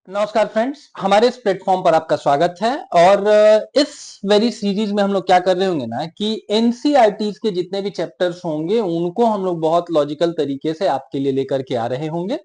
नमस्कार फ्रेंड्स, हमारे इस प्लेटफॉर्म पर आपका स्वागत है। और इस वेरी सीरीज में हम लोग क्या कर रहे होंगे ना कि एनसीईआरटीज के जितने भी चैप्टर्स होंगे उनको हम लोग बहुत लॉजिकल तरीके से आपके लिए लेकर के आ रहे होंगे।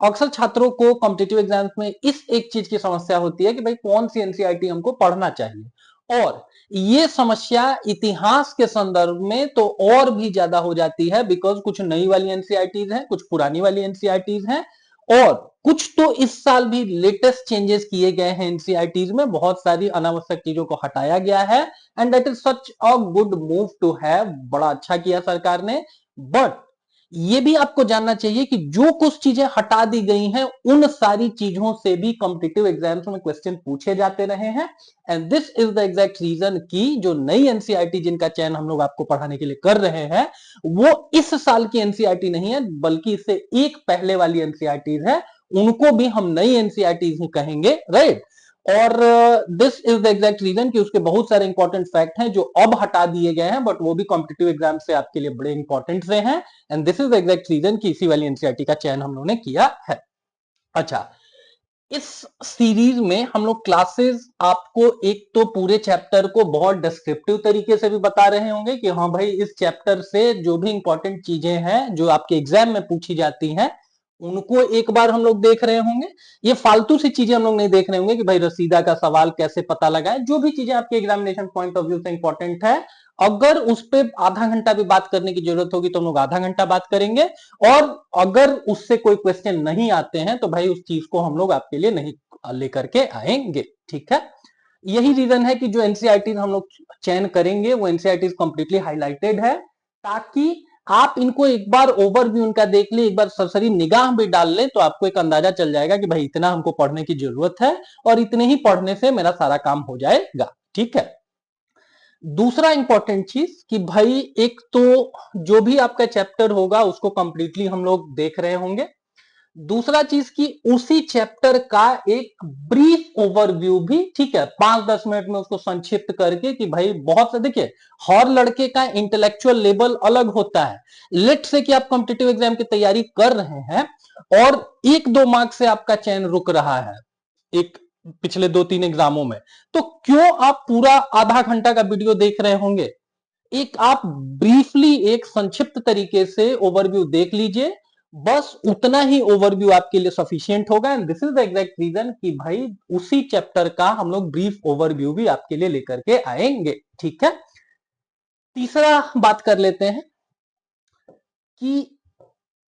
अक्सर छात्रों को कॉम्पिटिटिव एग्जाम्स में इस एक चीज की समस्या होती है कि भाई कौन सी एनसीईआरटी हमको पढ़ना चाहिए, और ये समस्या इतिहास के संदर्भ में तो और भी ज्यादा हो जाती है, बिकॉज कुछ नई वाली एनसीईआरटीज हैं, कुछ पुरानी वाली एनसीईआरटीज हैं, और कुछ तो इस साल भी लेटेस्ट चेंजेस किए गए हैं एनसीईआरटीज में। बहुत सारी अनावश्यक चीजों को हटाया गया है, and that is such a good move to have. बड़ा अच्छा किया सरकार ने। बट ये भी आपको जानना चाहिए कि जो कुछ चीजें हटा दी गई हैं उन सारी चीजों से भी कॉम्पिटिटिव एग्जाम्स में क्वेश्चन पूछे जाते रहे हैं। And this is the exact reason कि जो नई एनसीईआरटी जिनका चयन हम लोग आपको पढ़ाने के लिए कर रहे हैं वो इस साल की एनसीईआरटी नहीं है, बल्कि इससे एक पहले वाली एनसीईआरटी है। उनको भी हम नई एनसीईआरटी ही कहेंगे, राइट। और this is the exact reason कि उसके बहुत सारे इंपॉर्टेंट फैक्ट हैं जो अब हटा दिए गए हैं, बट वो भी कॉम्पिटिटिव एग्जाम से आपके लिए बड़े इंपॉर्टेंट रहे हैं। And this is the exact reason कि इसी वाली एनसीईआरटी का चयन हम लोगों ने किया है। अच्छा, इस सीरीज में हम लोग क्लासेस आपको एक तो पूरे चैप्टर को बहुत डिस्क्रिप्टिव तरीके से भी बता रहे होंगे कि हाँ भाई इस चैप्टर से जो भी इंपॉर्टेंट चीजें हैं जो आपके एग्जाम में पूछी जाती हैं उनको एक बार हम लोग देख रहे होंगे। ये फालतू सी चीजें हम लोग नहीं देख रहे होंगे कि भाई रसीदा का सवाल कैसे पता लगाएं। जो भी चीजें आपके एग्जामिनेशन पॉइंट ऑफ व्यू से इंपॉर्टेंट है, अगर उस पर आधा घंटा भी बात करने की जरूरत होगी तो हम लोग आधा घंटा बात करेंगे। और अगर उससे कोई क्वेश्चन नहीं आते हैं तो भाई उस चीज को हम लोग आपके लिए नहीं लेकर के आएंगे, ठीक है। यही रीजन है कि जो एनसीईआरटी हम लोग चयन करेंगे वो एनसीईआरटी कंप्लीटली हाईलाइटेड है, ताकि आप इनको एक बार ओवरव्यू उनका देख ले, एक बार सरसरी निगाह भी डाल ले तो आपको एक अंदाजा चल जाएगा कि भाई इतना हमको पढ़ने की जरूरत है और इतने ही पढ़ने से मेरा सारा काम हो जाएगा, ठीक है। दूसरा इंपॉर्टेंट चीज कि भाई एक तो जो भी आपका चैप्टर होगा उसको कंप्लीटली हम लोग देख रहे होंगे। दूसरा चीज कि उसी चैप्टर का एक ब्रीफ ओवरव्यू भी, ठीक है, 5-10 मिनट में उसको संक्षिप्त करके कि भाई बहुत से देखिए हर लड़के का इंटेलेक्चुअल लेवल अलग होता है। लेट से कि आप कॉम्पिटिटिव एग्जाम की तैयारी कर रहे हैं और 1-2 मार्क्स से आपका चयन रुक रहा है एक पिछले 2-3 एग्जामों में, तो क्यों आप पूरा आधा घंटा का वीडियो देख रहे होंगे। एक आप ब्रीफली एक संक्षिप्त तरीके से ओवरव्यू देख लीजिए, बस उतना ही ओवरव्यू आपके लिए सफिशियंट होगा। And this is the exact reason कि भाई उसी चैप्टर का हम लोग ब्रीफ ओवरव्यू भी आपके लिए लेकर के आएंगे, ठीक है। तीसरा बात कर लेते हैं कि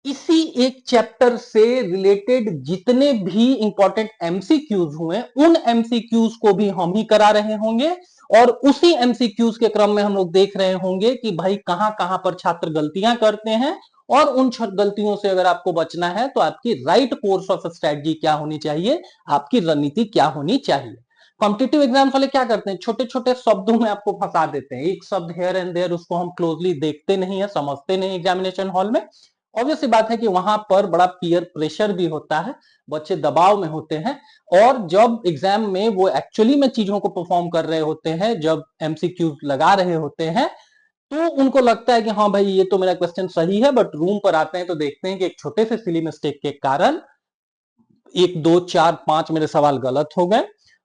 इसी एक चैप्टर से रिलेटेड जितने भी इंपॉर्टेंट एमसीक्यूज हुए उन एमसीक्यूज को भी हम ही करा रहे होंगे, और उसी एमसीक्यूज के क्रम में हम लोग देख रहे होंगे कि भाई कहां कहां पर छात्र गलतियां करते हैं, और उन गलतियों से अगर आपको बचना है तो आपकी राइट कोर्स ऑफ स्ट्रेटजी क्या होनी चाहिए, आपकी रणनीति क्या होनी चाहिए। कॉम्पिटिटिव एग्जाम्स वाले क्या करते हैं, छोटे छोटे शब्दों में आपको फंसा देते हैं, एक शब्द हेयर एंड देयर उसको हम क्लोजली देखते नहीं है, समझते नहीं एग्जामिनेशन हॉल में। ऑब्वियस सी बात है कि वहां पर बड़ा पीयर प्रेशर भी होता है, बच्चे दबाव में होते हैं, और जब एग्जाम में वो एक्चुअली में चीजों को परफॉर्म कर रहे होते हैं, जब एमसीक्यूज लगा रहे होते हैं, तो उनको लगता है कि हाँ भाई ये तो मेरा क्वेश्चन सही है, बट रूम पर आते हैं तो देखते हैं कि एक छोटे से सिली मिस्टेक के कारण 1, 2, 4, 5 मेरे सवाल गलत हो गए।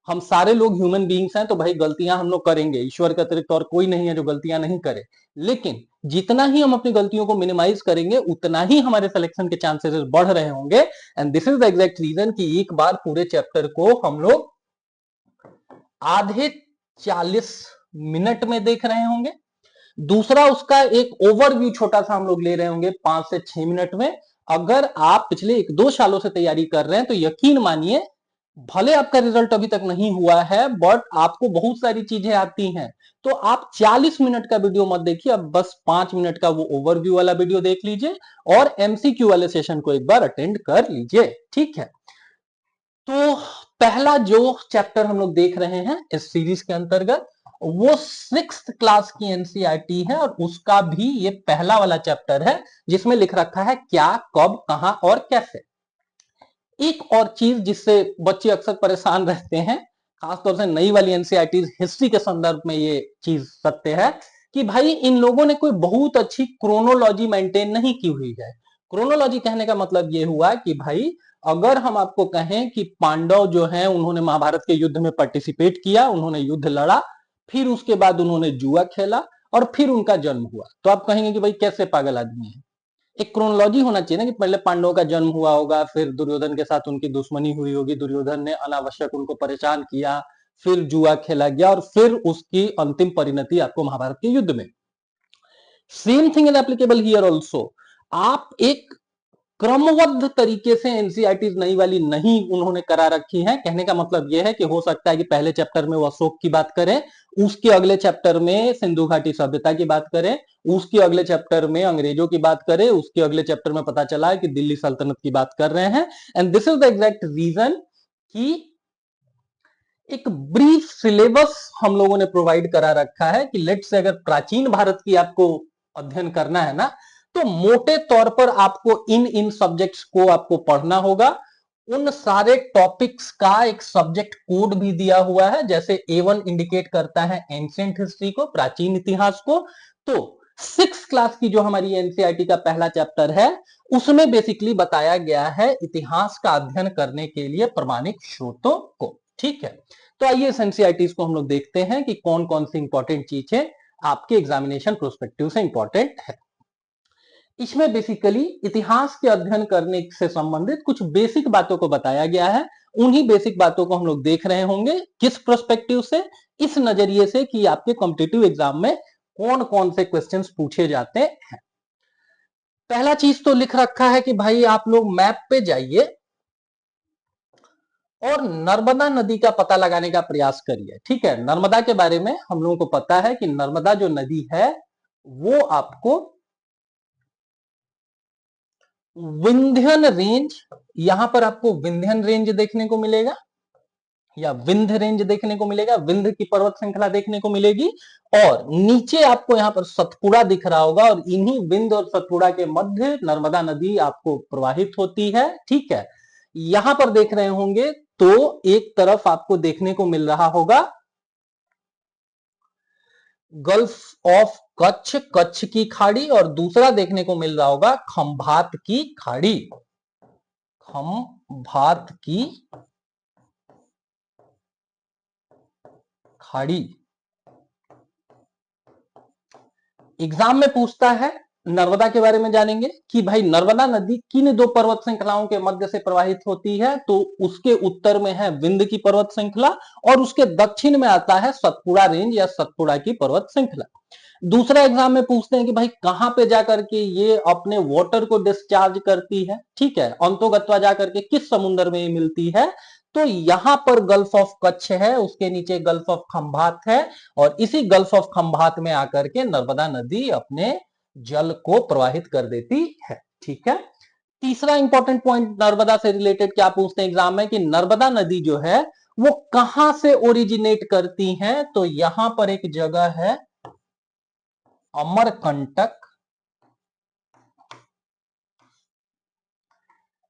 हम सारे लोग ह्यूमन बीइंग्स हैं तो भाई गलतियां हम लोग करेंगे, ईश्वर के अतिरिक्त और कोई नहीं है जो गलतियां नहीं करे। लेकिन जितना ही हम अपनी गलतियों को मिनिमाइज करेंगे उतना ही हमारे सिलेक्शन के चांसेस बढ़ रहे होंगे। And this is the exact reason कि एक बार पूरे चैप्टर को हम लोग आधे 40 मिनट में देख रहे होंगे। दूसरा उसका एक ओवरव्यू छोटा सा हम लोग ले रहे होंगे 5 से 6 मिनट में। अगर आप पिछले 1-2 सालों से तैयारी कर रहे हैं तो यकीन मानिए, भले आपका रिजल्ट अभी तक नहीं हुआ है बट आपको बहुत सारी चीजें आती हैं, तो आप 40 मिनट का वीडियो मत देखिए, अब बस 5 मिनट का वो ओवरव्यू वाला वीडियो देख लीजिए और एमसीक्यू वाले सेशन को एक बार अटेंड कर लीजिए, ठीक है। तो पहला जो चैप्टर हम लोग देख रहे हैं इस सीरीज के अंतर्गत वो 6th क्लास की एनसीईआरटी है, और उसका भी ये पहला वाला चैप्टर है जिसमें लिख रखा है क्या, कब, कहां और कैसे। एक और चीज जिससे बच्चे अक्सर परेशान रहते हैं, खासतौर से नई वाली एनसीईआरटी हिस्ट्री के संदर्भ में ये चीज सत्य है कि भाई इन लोगों ने कोई बहुत अच्छी क्रोनोलॉजी मेंटेन नहीं की हुई है। क्रोनोलॉजी कहने का मतलब ये हुआ कि भाई अगर हम आपको कहें कि पांडव जो हैं उन्होंने महाभारत के युद्ध में पार्टिसिपेट किया, उन्होंने युद्ध लड़ा, फिर उसके बाद उन्होंने जुआ खेला और फिर उनका जन्म हुआ, तो आप कहेंगे कि भाई कैसे पागल आदमी है। एक क्रोनोलॉजी होना चाहिए ना कि पहले पांडवों का जन्म हुआ होगा, फिर दुर्योधन के साथ उनकी दुश्मनी हुई होगी, दुर्योधन ने अनावश्यक उनको परेशान किया, फिर जुआ खेला गया और फिर उसकी अंतिम परिणति आपको महाभारत के युद्ध में। Same thing is applicable here also. आप एक क्रमबद्ध तरीके से एनसीईआरटी नई वाली नहीं उन्होंने करा रखी है। कहने का मतलब यह है कि हो सकता है कि पहले चैप्टर में वो अशोक की बात करें, उसके अगले चैप्टर में सिंधु घाटी सभ्यता की बात करें, उसके अगले चैप्टर में अंग्रेजों की बात करें, उसके अगले चैप्टर में पता चला है कि दिल्ली सल्तनत की बात कर रहे हैं। And this is the exact reason कि एक ब्रीफ सिलेबस हम लोगों ने प्रोवाइड करा रखा है कि लेट्स से अगर प्राचीन भारत की आपको अध्ययन करना है ना, तो मोटे तौर पर आपको इन इन सब्जेक्ट्स को आपको पढ़ना होगा। उन सारे टॉपिक्स का एक सब्जेक्ट कोड भी दिया हुआ है, जैसे A1 इंडिकेट करता है एंशिएंट हिस्ट्री को, प्राचीन इतिहास को। तो 6th क्लास की जो हमारी एनसीईआरटी का पहला चैप्टर है, उसमें बेसिकली बताया गया है इतिहास का अध्ययन करने के लिए प्रमाणिक स्रोतों को। ठीक है, तो आइए इस एनसीईआरटी को हम लोग देखते हैं कि कौन कौन सी इंपॉर्टेंट चीजें आपके एग्जामिनेशन प्रोस्पेक्टिव से इंपॉर्टेंट है। इसमें बेसिकली इतिहास के अध्ययन करने से संबंधित कुछ बेसिक बातों को बताया गया है। उन्हीं बेसिक बातों को हम लोग देख रहे होंगे किस प्रोस्पेक्टिव से, इस नजरिए से कि आपके कॉम्पिटिटिव एग्जाम में कौन कौन से क्वेश्चंस पूछे जाते हैं। पहला चीज तो लिख रखा है कि भाई आप लोग मैप पे जाइए और नर्मदा नदी का पता लगाने का प्रयास करिए। ठीक है, नर्मदा के बारे में हम लोगों को पता है कि नर्मदा जो नदी है वो आपको विंध्यन रेंज, यहां पर आपको विंध्यन रेंज देखने को मिलेगा या विंध्य रेंज देखने को मिलेगा, विंध्य की पर्वत श्रृंखला देखने को मिलेगी, और नीचे आपको यहां पर सतपुड़ा दिख रहा होगा और इन्हीं विंध्य और सतपुड़ा के मध्य नर्मदा नदी आपको प्रवाहित होती है। ठीक है, यहां पर देख रहे होंगे तो एक तरफ आपको देखने को मिल रहा होगा गल्फ ऑफ कच्छ, कच्छ की खाड़ी, और दूसरा देखने को मिल रहा होगा खंभात की खाड़ी, खंभात की खाड़ी। एग्जाम में पूछता है नर्मदा के बारे में जानेंगे कि भाई नर्मदा नदी किन दो पर्वत श्रृंखलाओं के मध्य से प्रवाहित होती है, तो उसके उत्तर में है विंध्य की पर्वत श्रृंखला और उसके दक्षिण में आता है सतपुड़ा रेंज या सतपुड़ा की पर्वत श्रृंखला। दूसरा एग्जाम में पूछते हैं कि भाई कहां पे जाकर के ये अपने वाटर को डिस्चार्ज करती है। ठीक है, अंतोगत्वा जाकर के किस समुद्र में ये मिलती है, तो यहां पर गल्फ ऑफ कच्छ है, उसके नीचे गल्फ ऑफ खंभात है, और इसी गल्फ ऑफ खंभात में आकर के नर्मदा नदी अपने जल को प्रवाहित कर देती है। ठीक है, तीसरा इंपॉर्टेंट पॉइंट नर्मदा से रिलेटेड क्या पूछते हैं एग्जाम में कि नर्मदा नदी जो है वो कहां से ओरिजिनेट करती है, तो यहां पर एक जगह है अमरकंटक।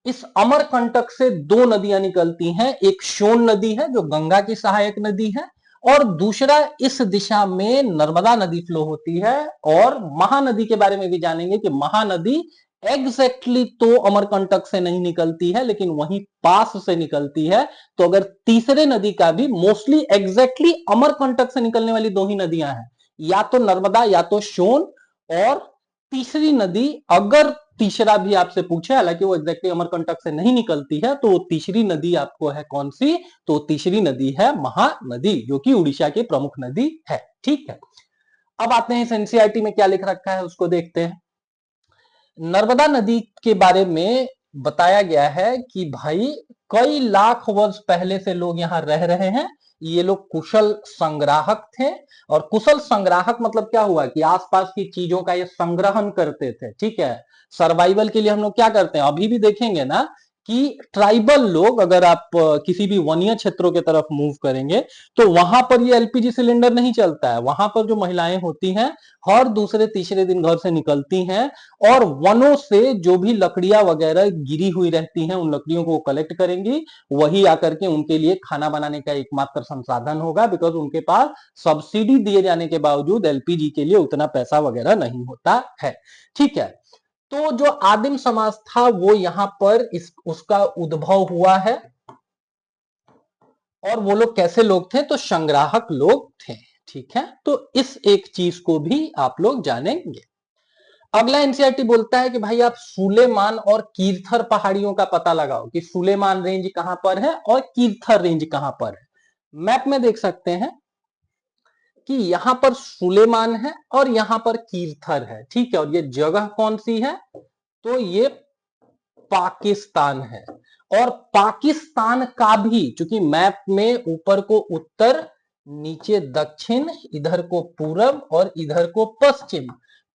इस अमरकंटक से दो नदियां निकलती हैं, एक सोन नदी है जो गंगा की सहायक नदी है, और दूसरा इस दिशा में नर्मदा नदी फ्लो होती है। और महानदी के बारे में भी जानेंगे कि महानदी एग्जैक्टली तो अमरकंटक से नहीं निकलती है, लेकिन वहीं पास से निकलती है। तो अगर तीसरे नदी का भी मोस्टली एग्जैक्टली अमरकंटक से निकलने वाली दो ही नदियां हैं, या तो नर्मदा या तो सोन, और तीसरी नदी अगर तीसरा भी आपसे पूछे, हालांकि वो एग्जैक्टली अमरकंटक से नहीं निकलती है, तो तीसरी नदी आपको है कौन सी, तो तीसरी नदी है महानदी, जो कि उड़ीसा की प्रमुख नदी है। ठीक है, अब आते हैं इस एनसीईआरटी में क्या लिख रखा है उसको देखते हैं। नर्मदा नदी के बारे में बताया गया है कि भाई कई लाख वर्ष पहले से लोग यहां रह रहे हैं। ये लोग कुशल संग्राहक थे, और कुशल संग्राहक मतलब क्या हुआ कि आसपास की चीजों का ये संग्रहण करते थे। ठीक है, सर्वाइवल के लिए हम लोग क्या करते हैं, अभी भी देखेंगे ना कि ट्राइबल लोग, अगर आप किसी भी वनीय क्षेत्रों के तरफ मूव करेंगे तो वहां पर ये एलपीजी सिलेंडर नहीं चलता है। वहां पर जो महिलाएं होती हैं हर दूसरे तीसरे दिन घर से निकलती हैं और वनों से जो भी लकड़ियां वगैरह गिरी हुई रहती हैं उन लकड़ियों को कलेक्ट करेंगी, वही आकर के उनके लिए खाना बनाने का एकमात्र संसाधन होगा, बिकॉज उनके पास सब्सिडी दिए जाने के बावजूद एलपीजी के लिए उतना पैसा वगैरह नहीं होता है। ठीक है, तो जो आदिम समाज था वो यहां पर उसका उद्भव हुआ है। और वो लोग कैसे लोग थे? तो संग्राहक लोग थे। ठीक है, तो इस एक चीज को भी आप लोग जानेंगे। अगला एनसीईआरटी बोलता है कि भाई आप सुलेमान और कीर्थर पहाड़ियों का पता लगाओ कि सुलेमान रेंज कहां पर है और कीर्थर रेंज कहां पर है। मैप में देख सकते हैं कि यहां पर सुलेमान है और यहां पर कीर्थर है। ठीक है, और ये जगह कौन सी है? तो ये पाकिस्तान है। और पाकिस्तान का भी, चूंकि मैप में ऊपर को उत्तर, नीचे दक्षिण, इधर को पूरब और इधर को पश्चिम,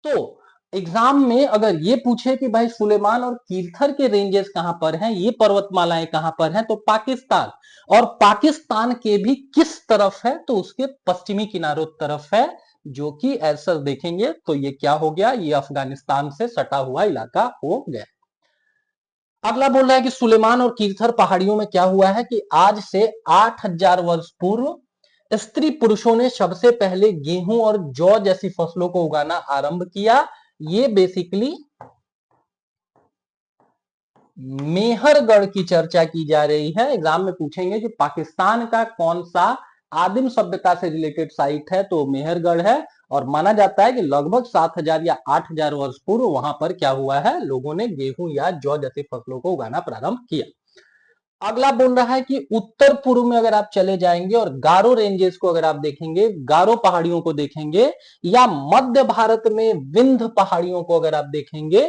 तो एग्जाम में अगर ये पूछे कि भाई सुलेमान और कीर्थर के रेंजेस कहां पर हैं, ये पर्वतमालाएं कहां पर हैं, तो पाकिस्तान, और पाकिस्तान के भी किस तरफ है? तो उसके पश्चिमी किनारों तरफ है, जो कि ऐसा देखेंगे तो ये क्या हो गया? ये अफगानिस्तान से सटा हुआ इलाका हो गया। अगला बोल रहा है कि सुलेमान और कीर्थर पहाड़ियों में क्या हुआ है कि आज से 8000 वर्ष पूर्व स्त्री पुरुषों ने सबसे पहले गेहूं और जौ जैसी फसलों को उगाना आरंभ किया। ये बेसिकली मेहरगढ़ की चर्चा की जा रही है। एग्जाम में पूछेंगे कि पाकिस्तान का कौन सा आदिम सभ्यता से रिलेटेड साइट है, तो मेहरगढ़ है। और माना जाता है कि लगभग 7000 या 8000 वर्ष पूर्व वहां पर क्या हुआ है? लोगों ने गेहूं या जौ जैसी फसलों को उगाना प्रारंभ किया। अगला बोल रहा है कि उत्तर पूर्व में अगर आप चले जाएंगे और गारो रेंजेस को अगर आप देखेंगे, गारो पहाड़ियों को देखेंगे, या मध्य भारत में विंध्य पहाड़ियों को अगर आप देखेंगे,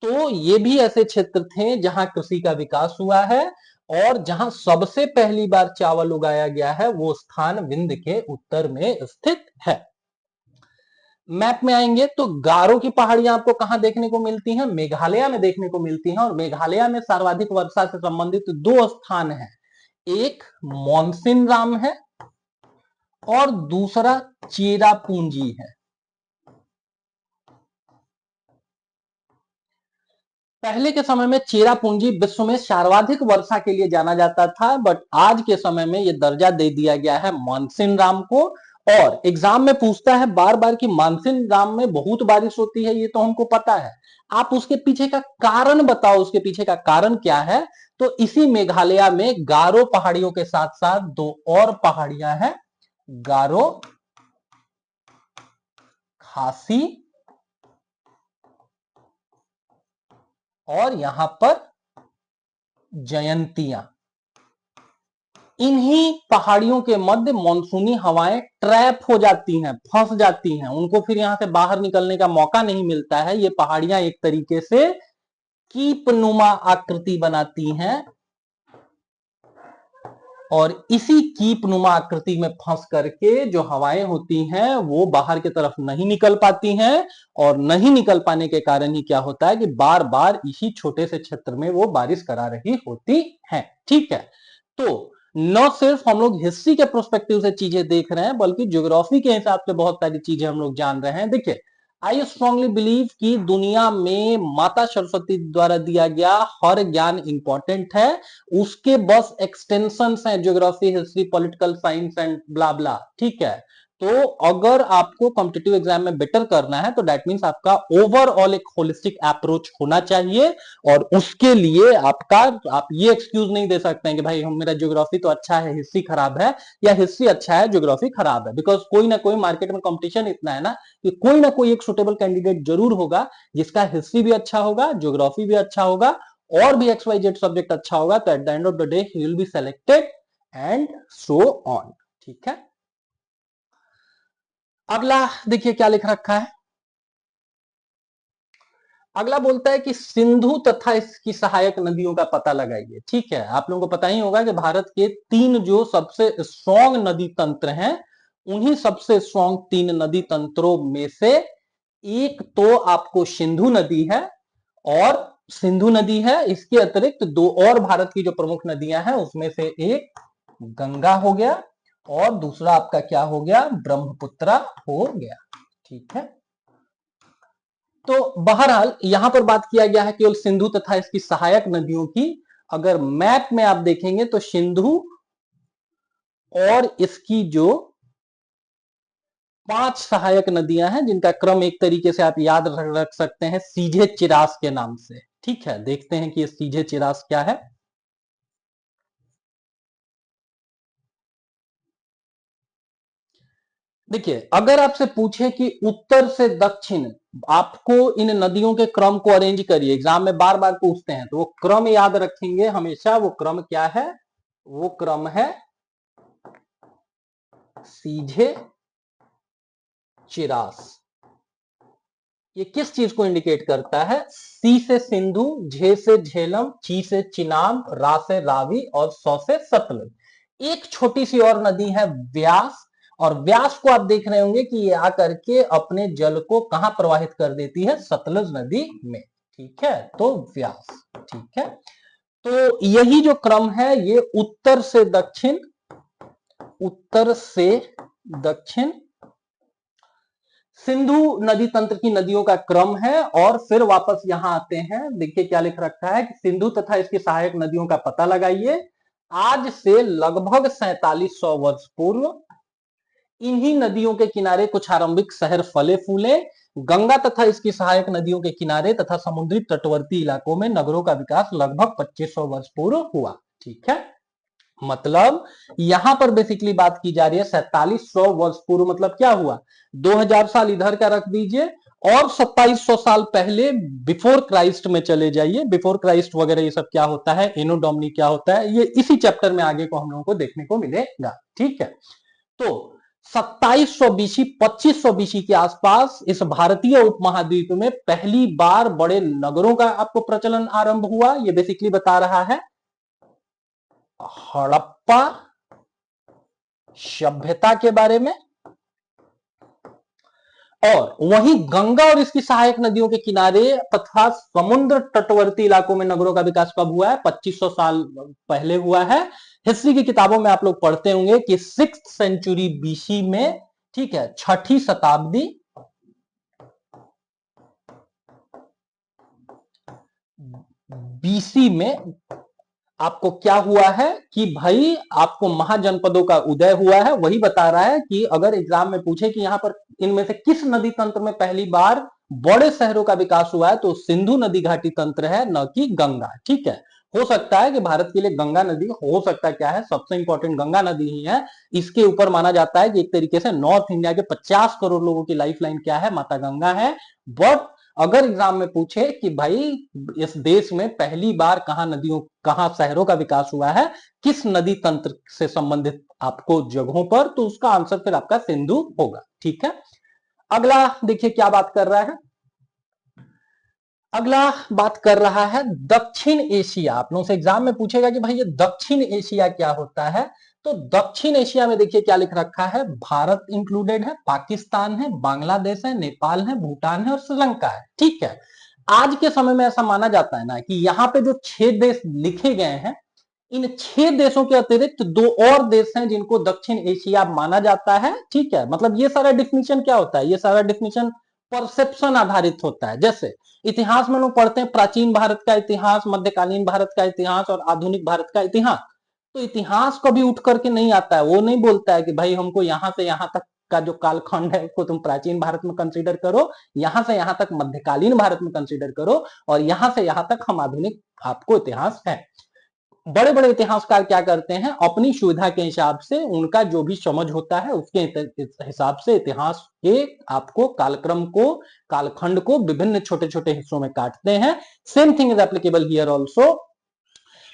तो ये भी ऐसे क्षेत्र थे जहां कृषि का विकास हुआ है। और जहां सबसे पहली बार चावल उगाया गया है वो स्थान विंध्य के उत्तर में स्थित है। मैप में आएंगे तो गारो की पहाड़ियां आपको कहां देखने को मिलती हैं? मेघालय में देखने को मिलती हैं। और मेघालय में सर्वाधिक वर्षा से संबंधित दो स्थान हैं, एक मॉनसिन राम है और दूसरा चेरापूंजी है। पहले के समय में चेरापूंजी विश्व में सर्वाधिक वर्षा के लिए जाना जाता था, बट आज के समय में यह दर्जा दे दिया गया है मानसिन राम को। और एग्जाम में पूछता है बार बार कि मानसिन राम में बहुत बारिश होती है, ये तो हमको पता है, आप उसके पीछे का कारण बताओ, उसके पीछे का कारण क्या है? तो इसी मेघालय में गारो पहाड़ियों के साथ साथ दो और पहाड़ियां हैं, गारो खासी और यहां पर जयंतियां। इन्हीं पहाड़ियों के मध्य मानसूनी हवाएं ट्रैप हो जाती हैं, फंस जाती हैं, उनको फिर यहां से बाहर निकलने का मौका नहीं मिलता है। ये पहाड़ियां एक तरीके से कीपनुमा आकृति बनाती हैं और इसी कीपनुमा आकृति में फंस करके जो हवाएं होती हैं वो बाहर की तरफ नहीं निकल पाती हैं। और नहीं निकल पाने के कारण ही क्या होता है कि बार बार इसी छोटे से क्षेत्र में वो बारिश करा रही होती है। ठीक है, तो न सिर्फ हम लोग हिस्ट्री के प्रोस्पेक्टिव से चीजें देख रहे हैं, बल्कि ज्योग्राफी के हिसाब से बहुत सारी चीजें हम लोग जान रहे हैं। देखिए, आई स्ट्रांगली बिलीव कि दुनिया में माता सरस्वती द्वारा दिया गया हर ज्ञान इंपॉर्टेंट है, उसके बस एक्सटेंशन है geography, history, political science and blah blah. ठीक है, तो अगर आपको कॉम्पिटिटिव एग्जाम में बेटर करना है तो दैट मीन्स आपका ओवरऑल एक होलिस्टिक अप्रोच होना चाहिए। और उसके लिए आप ये एक्सक्यूज नहीं दे सकते हैं कि भाई मेरा ज्योग्राफी तो अच्छा है, हिस्ट्री खराब है, या हिस्ट्री अच्छा है, ज्योग्राफी खराब है। बिकॉज कोई ना कोई मार्केट में कंपटीशन इतना है ना कि कोई ना कोई एक सुटेबल कैंडिडेट जरूर होगा जिसका हिस्ट्री भी अच्छा होगा, ज्योग्राफी भी अच्छा होगा, और भी XYZ सब्जेक्ट अच्छा होगा। तो eight the end of the day he will be selected and so on. ठीक है, अगला देखिए क्या लिख रखा है। अगला बोलता है कि सिंधु तथा इसकी सहायक नदियों का पता लगाइए। ठीक है, आप लोगों को पता ही होगा कि भारत के तीन जो सबसे स्ट्रॉन्ग नदी तंत्र हैं, उन्हीं सबसे स्ट्रॉन्ग तीन नदी तंत्रों में से एक तो आपको सिंधु नदी है, और सिंधु नदी है, इसके अतिरिक्त दो और भारत की जो प्रमुख नदियां हैं उसमें से एक गंगा हो गया और दूसरा आपका क्या हो गया? ब्रह्मपुत्रा हो गया। ठीक है, तो बहरहाल यहां पर बात किया गया है केवल सिंधु तथा इसकी सहायक नदियों की। अगर मैप में आप देखेंगे तो सिंधु और इसकी जो 5 सहायक नदियां हैं जिनका क्रम एक तरीके से आप याद रख सकते हैं सीधे चिरास के नाम से। ठीक है, देखते हैं कि ये सीधे चिरास क्या है। देखिए, अगर आपसे पूछे कि उत्तर से दक्षिण आपको इन नदियों के क्रम को अरेंज करिए, एग्जाम में बार बार पूछते हैं, तो वो क्रम याद रखेंगे हमेशा। वो क्रम क्या है? वो क्रम है सीधे चिरास। ये किस चीज को इंडिकेट करता है? सी से सिंधु, झे से झेलम, ची से चिनाब, रा से रावी और सौ से सतलज। एक छोटी सी और नदी है व्यास, और व्यास को आप देख रहे होंगे कि ये आकर के अपने जल को कहां प्रवाहित कर देती है? सतलज नदी में। ठीक है, तो व्यास। ठीक है, तो यही जो क्रम है ये उत्तर से दक्षिण, उत्तर से दक्षिण सिंधु नदी तंत्र की नदियों का क्रम है। और फिर वापस यहां आते हैं, देखिए क्या लिख रखा है कि सिंधु तथा इसकी सहायक नदियों का पता लगाइए। आज से लगभग 4700 वर्ष पूर्व इन्हीं नदियों के किनारे कुछ आरंभिक शहर फले फूले। गंगा तथा इसकी सहायक नदियों के किनारे तथा समुद्री तटवर्ती इलाकों में नगरों का विकास लगभग 2500 वर्ष पूर्व हुआ। ठीक है, मतलब यहां पर बेसिकली बात की जा रही है 4700 वर्ष पूर्व। मतलब क्या हुआ? 2000 साल इधर का रख दीजिए और 2700 साल पहले बिफोर क्राइस्ट में चले जाइए। बिफोर क्राइस्ट वगैरह ये सब क्या होता है, एनो डोमिनी क्या होता है, ये इसी चैप्टर में आगे को हम लोगों को देखने को मिलेगा। ठीक है, तो 2700 बीसी 2500 बीसी के आसपास इस भारतीय उपमहाद्वीप में पहली बार बड़े नगरों का आपको प्रचलन आरंभ हुआ। ये बेसिकली बता रहा है हड़प्पा सभ्यता के बारे में। और वहीं गंगा और इसकी सहायक नदियों के किनारे तथा समुद्र तटवर्ती इलाकों में नगरों का विकास कब हुआ है? 2500 साल पहले हुआ है। हिस्ट्री की किताबों में आप लोग पढ़ते होंगे कि 6th सेंचुरी बीसी में, ठीक है, 6ठी शताब्दी बीसी में आपको क्या हुआ है कि भाई आपको महाजनपदों का उदय हुआ है। वही बता रहा है कि अगर एग्जाम में पूछे कि यहां पर इनमें से किस नदी तंत्र में पहली बार बड़े शहरों का विकास हुआ है, तो सिंधु नदी घाटी तंत्र है, न कि गंगा। ठीक है, हो सकता है कि भारत के लिए गंगा नदी, हो सकता है क्या है, सबसे इंपॉर्टेंट गंगा नदी ही है। इसके ऊपर माना जाता है कि एक तरीके से नॉर्थ इंडिया के 50 करोड़ लोगों की लाइफ लाइन क्या है? माता गंगा है। बट अगर एग्जाम में पूछे कि भाई इस देश में पहली बार कहां नदियों, कहां शहरों का विकास हुआ है, किस नदी तंत्र से संबंधित आपको जगहों पर, तो उसका आंसर फिर आपका सिंधु होगा। ठीक है, अगला देखिए क्या बात कर रहा है। अगला बात कर रहा है दक्षिण एशिया। आप लोगों से एग्जाम में पूछेगा कि भाई ये दक्षिण एशिया क्या होता है, तो दक्षिण एशिया में देखिए क्या लिख रखा है। भारत इंक्लूडेड है, पाकिस्तान है, बांग्लादेश है, नेपाल है, भूटान है और श्रीलंका है। ठीक है, आज के समय में ऐसा माना जाता है ना कि यहाँ पे जो 6 देश लिखे गए हैं, इन 6 देशों के अतिरिक्त 2 और देश हैं जिनको दक्षिण एशिया माना जाता है। ठीक है, मतलब ये सारा डिफिनीशन क्या होता है? ये सारा डिफिनीशन परसेप्शन आधारित होता है। जैसे इतिहास में लोग पढ़ते हैं प्राचीन भारत का इतिहास, मध्यकालीन भारत का इतिहास और आधुनिक भारत का इतिहास। तो इतिहास कभी उठ करके नहीं आता है, वो नहीं बोलता है कि भाई हमको यहां से यहां तक का जो कालखंड है उसको तुम प्राचीन भारत में कंसीडर करो, यहां से यहां तक मध्यकालीन भारत में कंसीडर करो, और यहां से यहां तक हम आधुनिक आपको इतिहास है। बड़े बड़े इतिहासकार क्या करते हैं, अपनी सुविधा के हिसाब से, उनका जो भी समझ होता है उसके हिसाब से इतिहास के आपको कालक्रम को, कालखंड को विभिन्न छोटे छोटे हिस्सों में काटते हैं। Same thing is applicable here also.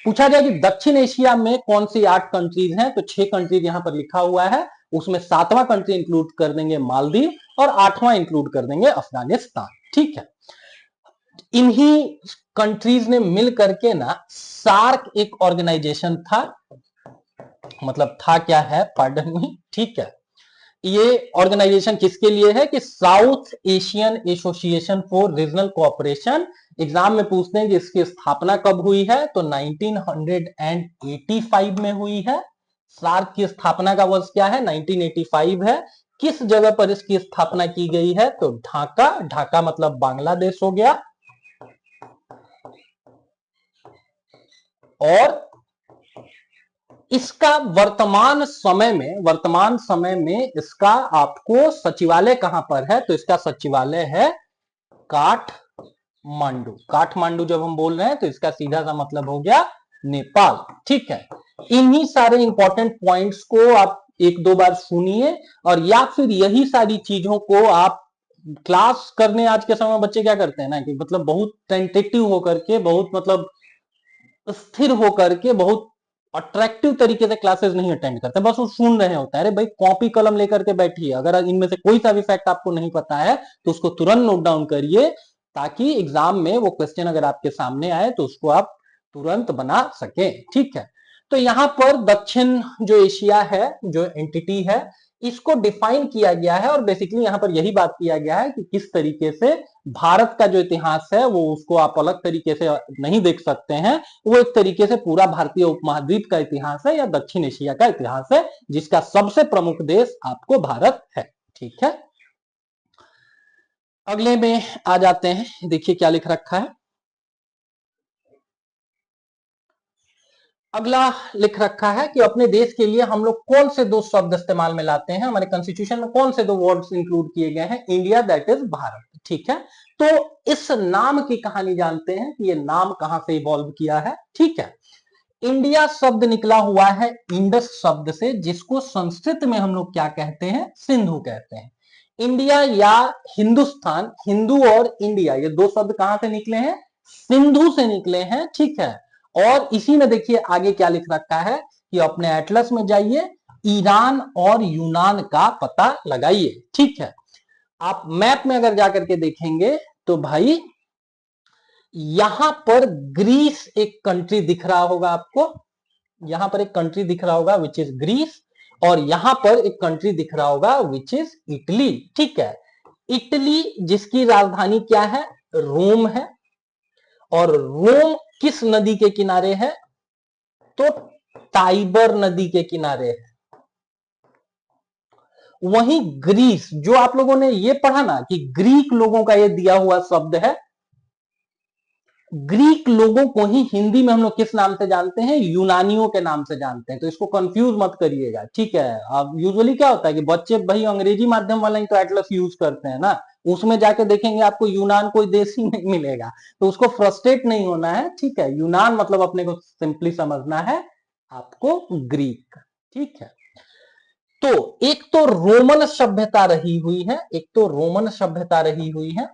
पूछा जाए कि दक्षिण एशिया में कौन सी 8 कंट्रीज हैं, तो 6 कंट्रीज यहां पर लिखा हुआ है। उसमें 7वां कंट्री इंक्लूड कर देंगे मालदीव, और 8वां इंक्लूड कर देंगे अफगानिस्तान। ठीक है, इन्हीं कंट्रीज ने मिल करके ना सार्क एक ऑर्गेनाइजेशन था, मतलब था क्या है, पार्डन मी। ठीक है, ये ऑर्गेनाइजेशन किसके लिए है? कि south Asian association for regional cooperation. Exam में पूछते हैं कि इसकी स्थापना कब हुई है, तो 1985 में हुई है। सार्क की स्थापना का वर्ष क्या है? 1985 है। किस जगह पर इसकी स्थापना की गई है? तो ढाका। ढाका मतलब बांग्लादेश हो गया। और इसका वर्तमान समय में इसका आपको सचिवालय कहां पर है, तो इसका सचिवालय है काठमांडू। काठमांडू जब हम बोल रहे हैं तो इसका सीधा सा मतलब हो गया नेपाल। ठीक है, इन्हीं सारे इंपॉर्टेंट पॉइंट्स को आप एक दो बार सुनिए, और या फिर यही सारी चीजों को आप क्लास करने, आज के समय में बच्चे क्या करते हैं ना कि मतलब बहुत टेंटेटिव होकर के, बहुत मतलब स्थिर होकर के, बहुत अट्रैक्टिव तरीके से क्लासेस नहीं अटेंड करते, बस वो सुन रहे होते हैं। अरे भाई कॉपी कलम लेकर के बैठिए, अगर इनमें से कोई सा भी फैक्ट आपको नहीं पता है तो उसको तुरंत नोट डाउन करिए, ताकि एग्जाम में वो क्वेश्चन अगर आपके सामने आए तो उसको आप तुरंत बना सके। ठीक है, तो यहां पर दक्षिण जो एशिया है, जो एंटिटी है, इसको डिफाइन किया गया है, और बेसिकली यहां पर यही बात किया गया है कि किस तरीके से भारत का जो इतिहास है वो उसको आप अलग तरीके से नहीं देख सकते हैं, वो एक तरीके से पूरा भारतीय उपमहाद्वीप का इतिहास है या दक्षिण एशिया का इतिहास है, जिसका सबसे प्रमुख देश आपको भारत है। ठीक है, अगले में आ जाते हैं, देखिए क्या लिख रखा है। अगला लिख रखा है कि अपने देश के लिए हम लोग कौन से दो शब्द इस्तेमाल में लाते हैं, हमारे कॉन्स्टिट्यूशन में कौन से दो वर्ड्स इंक्लूड किए गए हैं, इंडिया दैट इज भारत। ठीक है, तो इस नाम की कहानी जानते हैं कि ये नाम कहां से इवॉल्व किया है। ठीक है, इंडिया शब्द निकला हुआ है इंडस शब्द से, जिसको संस्कृत में हम लोग क्या कहते हैं, सिंधु कहते हैं। इंडिया या हिंदुस्तान, हिंदू और इंडिया, ये दो शब्द कहां से निकले हैं, सिंधु से निकले हैं। ठीक है, और इसी में देखिए आगे क्या लिख रखा है कि अपने एटलस में जाइए, ईरान और यूनान का पता लगाइए। ठीक है, आप मैप में अगर जाकर के देखेंगे तो भाई यहां पर ग्रीस एक कंट्री दिख रहा होगा आपको, यहां पर एक कंट्री दिख रहा होगा विच इज ग्रीस, और यहां पर एक कंट्री दिख रहा होगा विच इज इटली। ठीक है, इटली जिसकी राजधानी क्या है, रोम है, और रोम किस नदी के किनारे है, तो टाइबर नदी के किनारे है। वहीं ग्रीस, जो आप लोगों ने ये पढ़ा ना कि ग्रीक लोगों का ये दिया हुआ शब्द है, ग्रीक लोगों को ही हिंदी में हम लोग किस नाम से जानते हैं, यूनानियों के नाम से जानते हैं, तो इसको कंफ्यूज मत करिएगा। ठीक है, अब यूजुअली क्या होता है कि बच्चे भाई अंग्रेजी माध्यम वाला ही तो एटलस यूज करते हैं ना, उसमें जाके देखेंगे आपको यूनान कोई देश ही नहीं मिलेगा, तो उसको फ्रस्ट्रेट नहीं होना है। ठीक है, यूनान मतलब अपने को सिंपली समझना है आपको ग्रीक। ठीक है, तो एक तो रोमन सभ्यता रही हुई है, एक तो रोमन सभ्यता रही हुई है,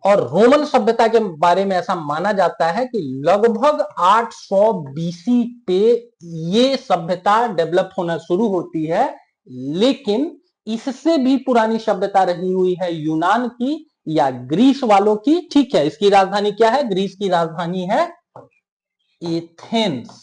और रोमन सभ्यता के बारे में ऐसा माना जाता है कि लगभग 800 बीसी पे ये सभ्यता डेवलप होना शुरू होती है, लेकिन इससे भी पुरानी सभ्यता रही हुई है यूनान की या ग्रीस वालों की। ठीक है, इसकी राजधानी क्या है, ग्रीस की राजधानी है एथेंस,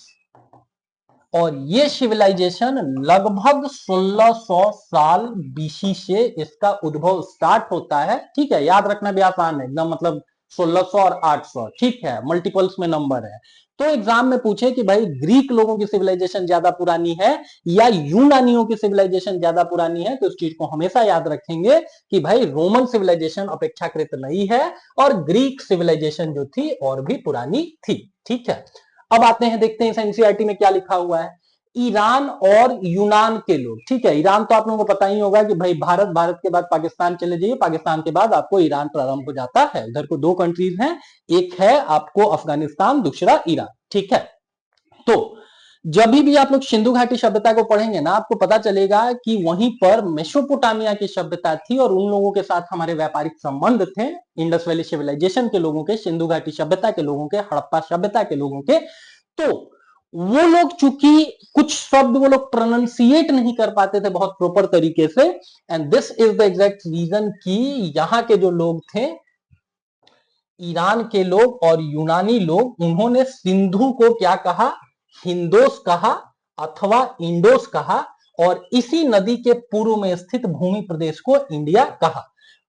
और ये सिविलाइजेशन लगभग 1600 साल बीसी से इसका उद्भव स्टार्ट होता है। ठीक है, याद रखना भी आसान है एकदम, मतलब 1600 और 800। ठीक है, मल्टीपल्स में नंबर है, तो एग्जाम में पूछे कि भाई ग्रीक लोगों की सिविलाइजेशन ज्यादा पुरानी है या यूनानियों की सिविलाइजेशन ज्यादा पुरानी है, तो इस चीज को हमेशा याद रखेंगे कि भाई रोमन सिविलाइजेशन अपेक्षाकृत नहीं है, और ग्रीक सिविलाइजेशन जो थी और भी पुरानी थी। ठीक है, अब आते हैं, देखते हैं इस एनसीईआरटी में क्या लिखा हुआ है। ईरान और यूनान के लोग, ठीक है, ईरान तो आप लोगों को पता ही होगा कि भाई भारत, भारत के बाद पाकिस्तान चले जाइए, पाकिस्तान के बाद आपको ईरान प्रारंभ हो जाता है। उधर को दो कंट्रीज हैं, एक है आपको अफगानिस्तान, दूसरा ईरान। ठीक है, तो जब भी आप लोग सिंधु घाटी सभ्यता को पढ़ेंगे ना, आपको पता चलेगा कि वहीं पर मेसोपोटामिया की सभ्यता थी, और उन लोगों के साथ हमारे व्यापारिक संबंध थे, इंडस वैली सिविलाइजेशन के लोगों के, सिंधु घाटी सभ्यता के लोगों के, हड़प्पा सभ्यता के लोगों के। तो वो लोग चूंकि कुछ शब्द वो लोग प्रोनाउंसिएट नहीं कर पाते थे बहुत प्रॉपर तरीके से, and this is the exact reason कि यहां के जो लोग थे, ईरान के लोग और यूनानी लोग, उन्होंने सिंधु को क्या कहा, हिंदोस कहा अथवा इंडोस कहा, और इसी नदी के पूर्व में स्थित भूमि प्रदेश को इंडिया कहा।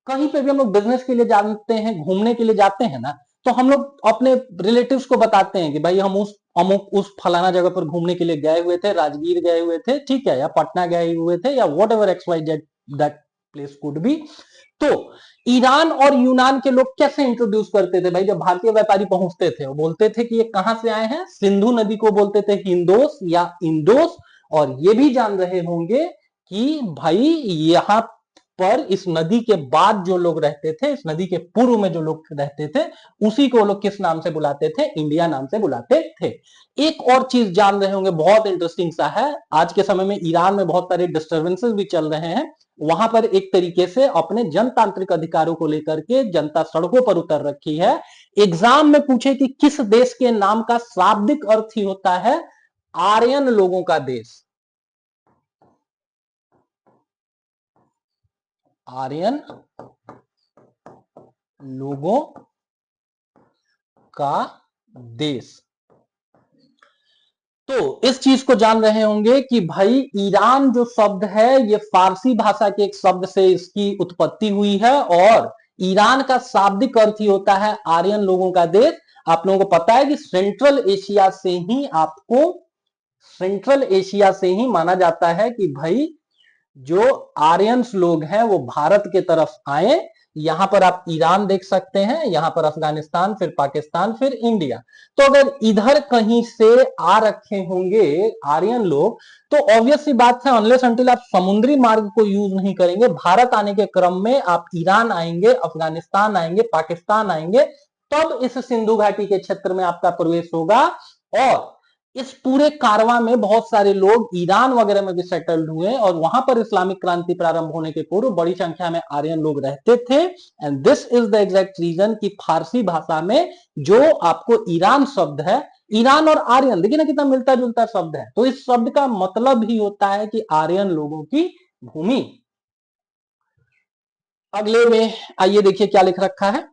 कहीं पे भी हम लोग बिजनेस के लिए जानते हैं, घूमने के लिए जाते हैं ना, तो हम लोग अपने रिलेटिव्स को बताते हैं कि भाई हम उस अमुक उस फलाना जगह पर घूमने के लिए गए हुए थे, राजगीर गए हुए थे, ठीक है, या पटना गए हुए थे, या whatever X Y Z that place could be. तो ईरान और यूनान के लोग कैसे इंट्रोड्यूस करते थे भाई? जब भारतीय व्यापारी पहुंचते थे वो बोलते थे कि ये कहां से आए हैं, सिंधु नदी को बोलते थे हिंदोस या इंडोस, और ये भी जान रहे होंगे कि भाई यहां पर इस नदी के बाद जो लोग रहते थे, इस नदी के पूर्व में जो लोग रहते थे, उसी को लोग किस नाम से बुलाते थे? इंडिया नाम से बुलाते थे। एक और चीज जान रहे होंगे, बहुत इंटरेस्टिंग सा है, आज के समय में ईरान में बहुत सारे डिस्टर्बेंसेस भी चल रहे हैं, वहां पर एक तरीके से अपने जनतांत्रिक अधिकारों को लेकर के जनता सड़कों पर उतर रखी है। एग्जाम में पूछे कि किस देश के नाम का शाब्दिक अर्थ ही होता है आर्यन लोगों का देश, आर्यन लोगों का देश। तो इस चीज को जान रहे होंगे कि भाई ईरान जो शब्द है ये फारसी भाषा के एक शब्द से इसकी उत्पत्ति हुई है, और ईरान का शाब्दिक अर्थ ही होता है आर्यन लोगों का देश। आप लोगों को पता है कि सेंट्रल एशिया से ही माना जाता है कि भाई जो आर्यंस लोग हैं वो भारत के तरफ आए। यहां पर आप ईरान देख सकते हैं, यहां पर अफगानिस्तान, फिर पाकिस्तान, फिर इंडिया। तो अगर इधर कहीं से आ रखे होंगे आर्यन लोग, तो ऑब्वियस सी बात है, अनलेस अनटिल आप समुद्री मार्ग को यूज नहीं करेंगे, भारत आने के क्रम में आप ईरान आएंगे, अफगानिस्तान आएंगे, पाकिस्तान आएंगे, तब इस सिंधु घाटी के क्षेत्र में आपका प्रवेश होगा। और इस पूरे कारवां में बहुत सारे लोग ईरान वगैरह में भी सेटल्ड हुए, और वहां पर इस्लामिक क्रांति प्रारंभ होने के पूर्व बड़ी संख्या में आर्यन लोग रहते थे। And this is the exact reason कि फारसी भाषा में जो आपको ईरान शब्द है, ईरान और आर्यन देखिए ना कितना मिलता जुलता शब्द है, तो इस शब्द का मतलब ही होता है कि आर्यन लोगों की भूमि। अगले में आइए देखिए क्या लिख रखा है।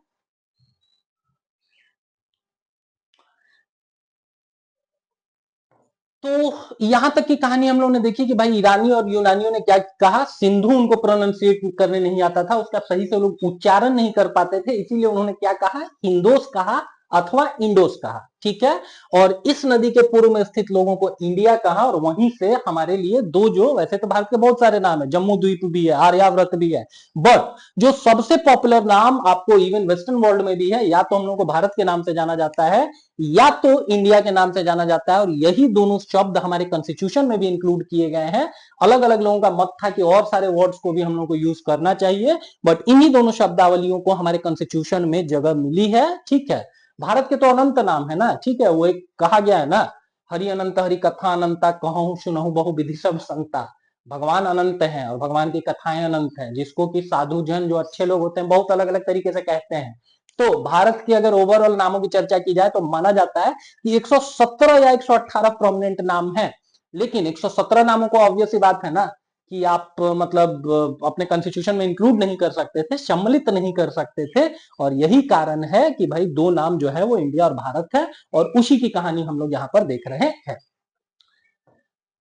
तो यहां तक की कहानी हम लोग ने देखी कि भाई ईरानी और यूनानियों ने क्या कहा, सिंधु उनको प्रोनाउंसिएट करने नहीं आता था, उसका सही से लोग उच्चारण नहीं कर पाते थे, इसीलिए उन्होंने क्या कहा, हिंदोस कहा अथवा इंडोस कहा, ठीक है। और इस नदी के पूर्व में स्थित लोगों को इंडिया कहा, और वहीं से हमारे लिए दो, जो वैसे तो भारत के बहुत सारे नाम है, जम्मू द्वीप भी है, आर्यावर्त भी है, बट जो सबसे पॉपुलर नाम आपको इवन वेस्टर्न वर्ल्ड में भी है, या तो हम लोग को भारत के नाम से जाना जाता है या तो इंडिया के नाम से जाना जाता है, और यही दोनों शब्द हमारे कॉन्स्टिट्यूशन में भी इंक्लूड किए गए हैं। अलग अलग लोगों का मत था कि और सारे वर्ड्स को भी हम लोग को यूज करना चाहिए, बट इन्हीं दोनों शब्दावलियों को हमारे कॉन्स्टिट्यूशन में जगह मिली है, ठीक है। भारत के तो अनंत नाम है ना, ठीक है, वो एक कहा गया है ना, हरि अनंत हरि कथा अनंता, कहूं सुनहु बहु विधि सब संता। भगवान अनंत हैं और भगवान की कथाएं अनंत हैं, जिसको कि साधु जन जो अच्छे लोग होते हैं बहुत अलग अलग तरीके से कहते हैं। तो भारत के अगर ओवरऑल नामों की चर्चा की जाए तो माना जाता है कि 117 या 118 प्रोमिनेंट नाम है, लेकिन 117 नामों को ऑब्वियस सी बात है ना कि आप मतलब अपने कॉन्स्टिट्यूशन में इंक्लूड नहीं कर सकते थे, सम्मिलित नहीं कर सकते थे, और यही कारण है कि भाई दो नाम जो है वो इंडिया और भारत है, और उसी की कहानी हम लोग यहां पर देख रहे हैं।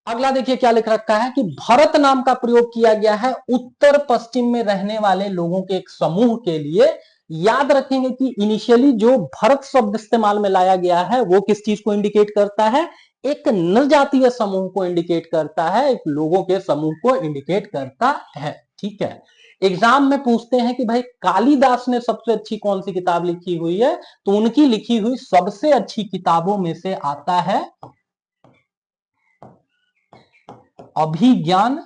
अगला देखिए क्या लिख रखा है कि भरत नाम का प्रयोग किया गया है उत्तर पश्चिम में रहने वाले लोगों के एक समूह के लिए। याद रखेंगे कि इनिशियली जो भरत शब्द इस्तेमाल में लाया गया है वो किस चीज को इंडिकेट करता है, एक नृजातीय समूह को इंडिकेट करता है, एक लोगों के समूह को इंडिकेट करता है, ठीक है। एग्जाम में पूछते हैं कि भाई कालिदास ने सबसे अच्छी कौन सी किताब लिखी हुई है, तो उनकी लिखी हुई सबसे अच्छी किताबों में से आता है अभिज्ञान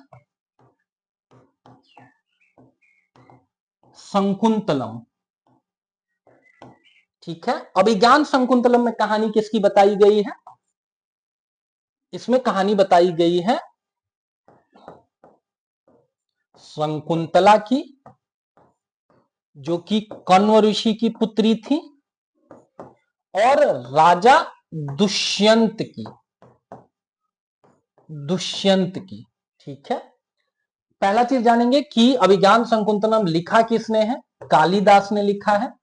शकुंतलम, ठीक है। अभिज्ञान शकुंतलम में कहानी किसकी बताई गई है, इसमें कहानी बताई गई है शकुंतला की, जो कि कण्व ऋषि की पुत्री थी, और राजा दुष्यंत की, ठीक है। पहला चीज जानेंगे कि अभिज्ञान शकुंतलम लिखा किसने है, कालिदास ने लिखा है।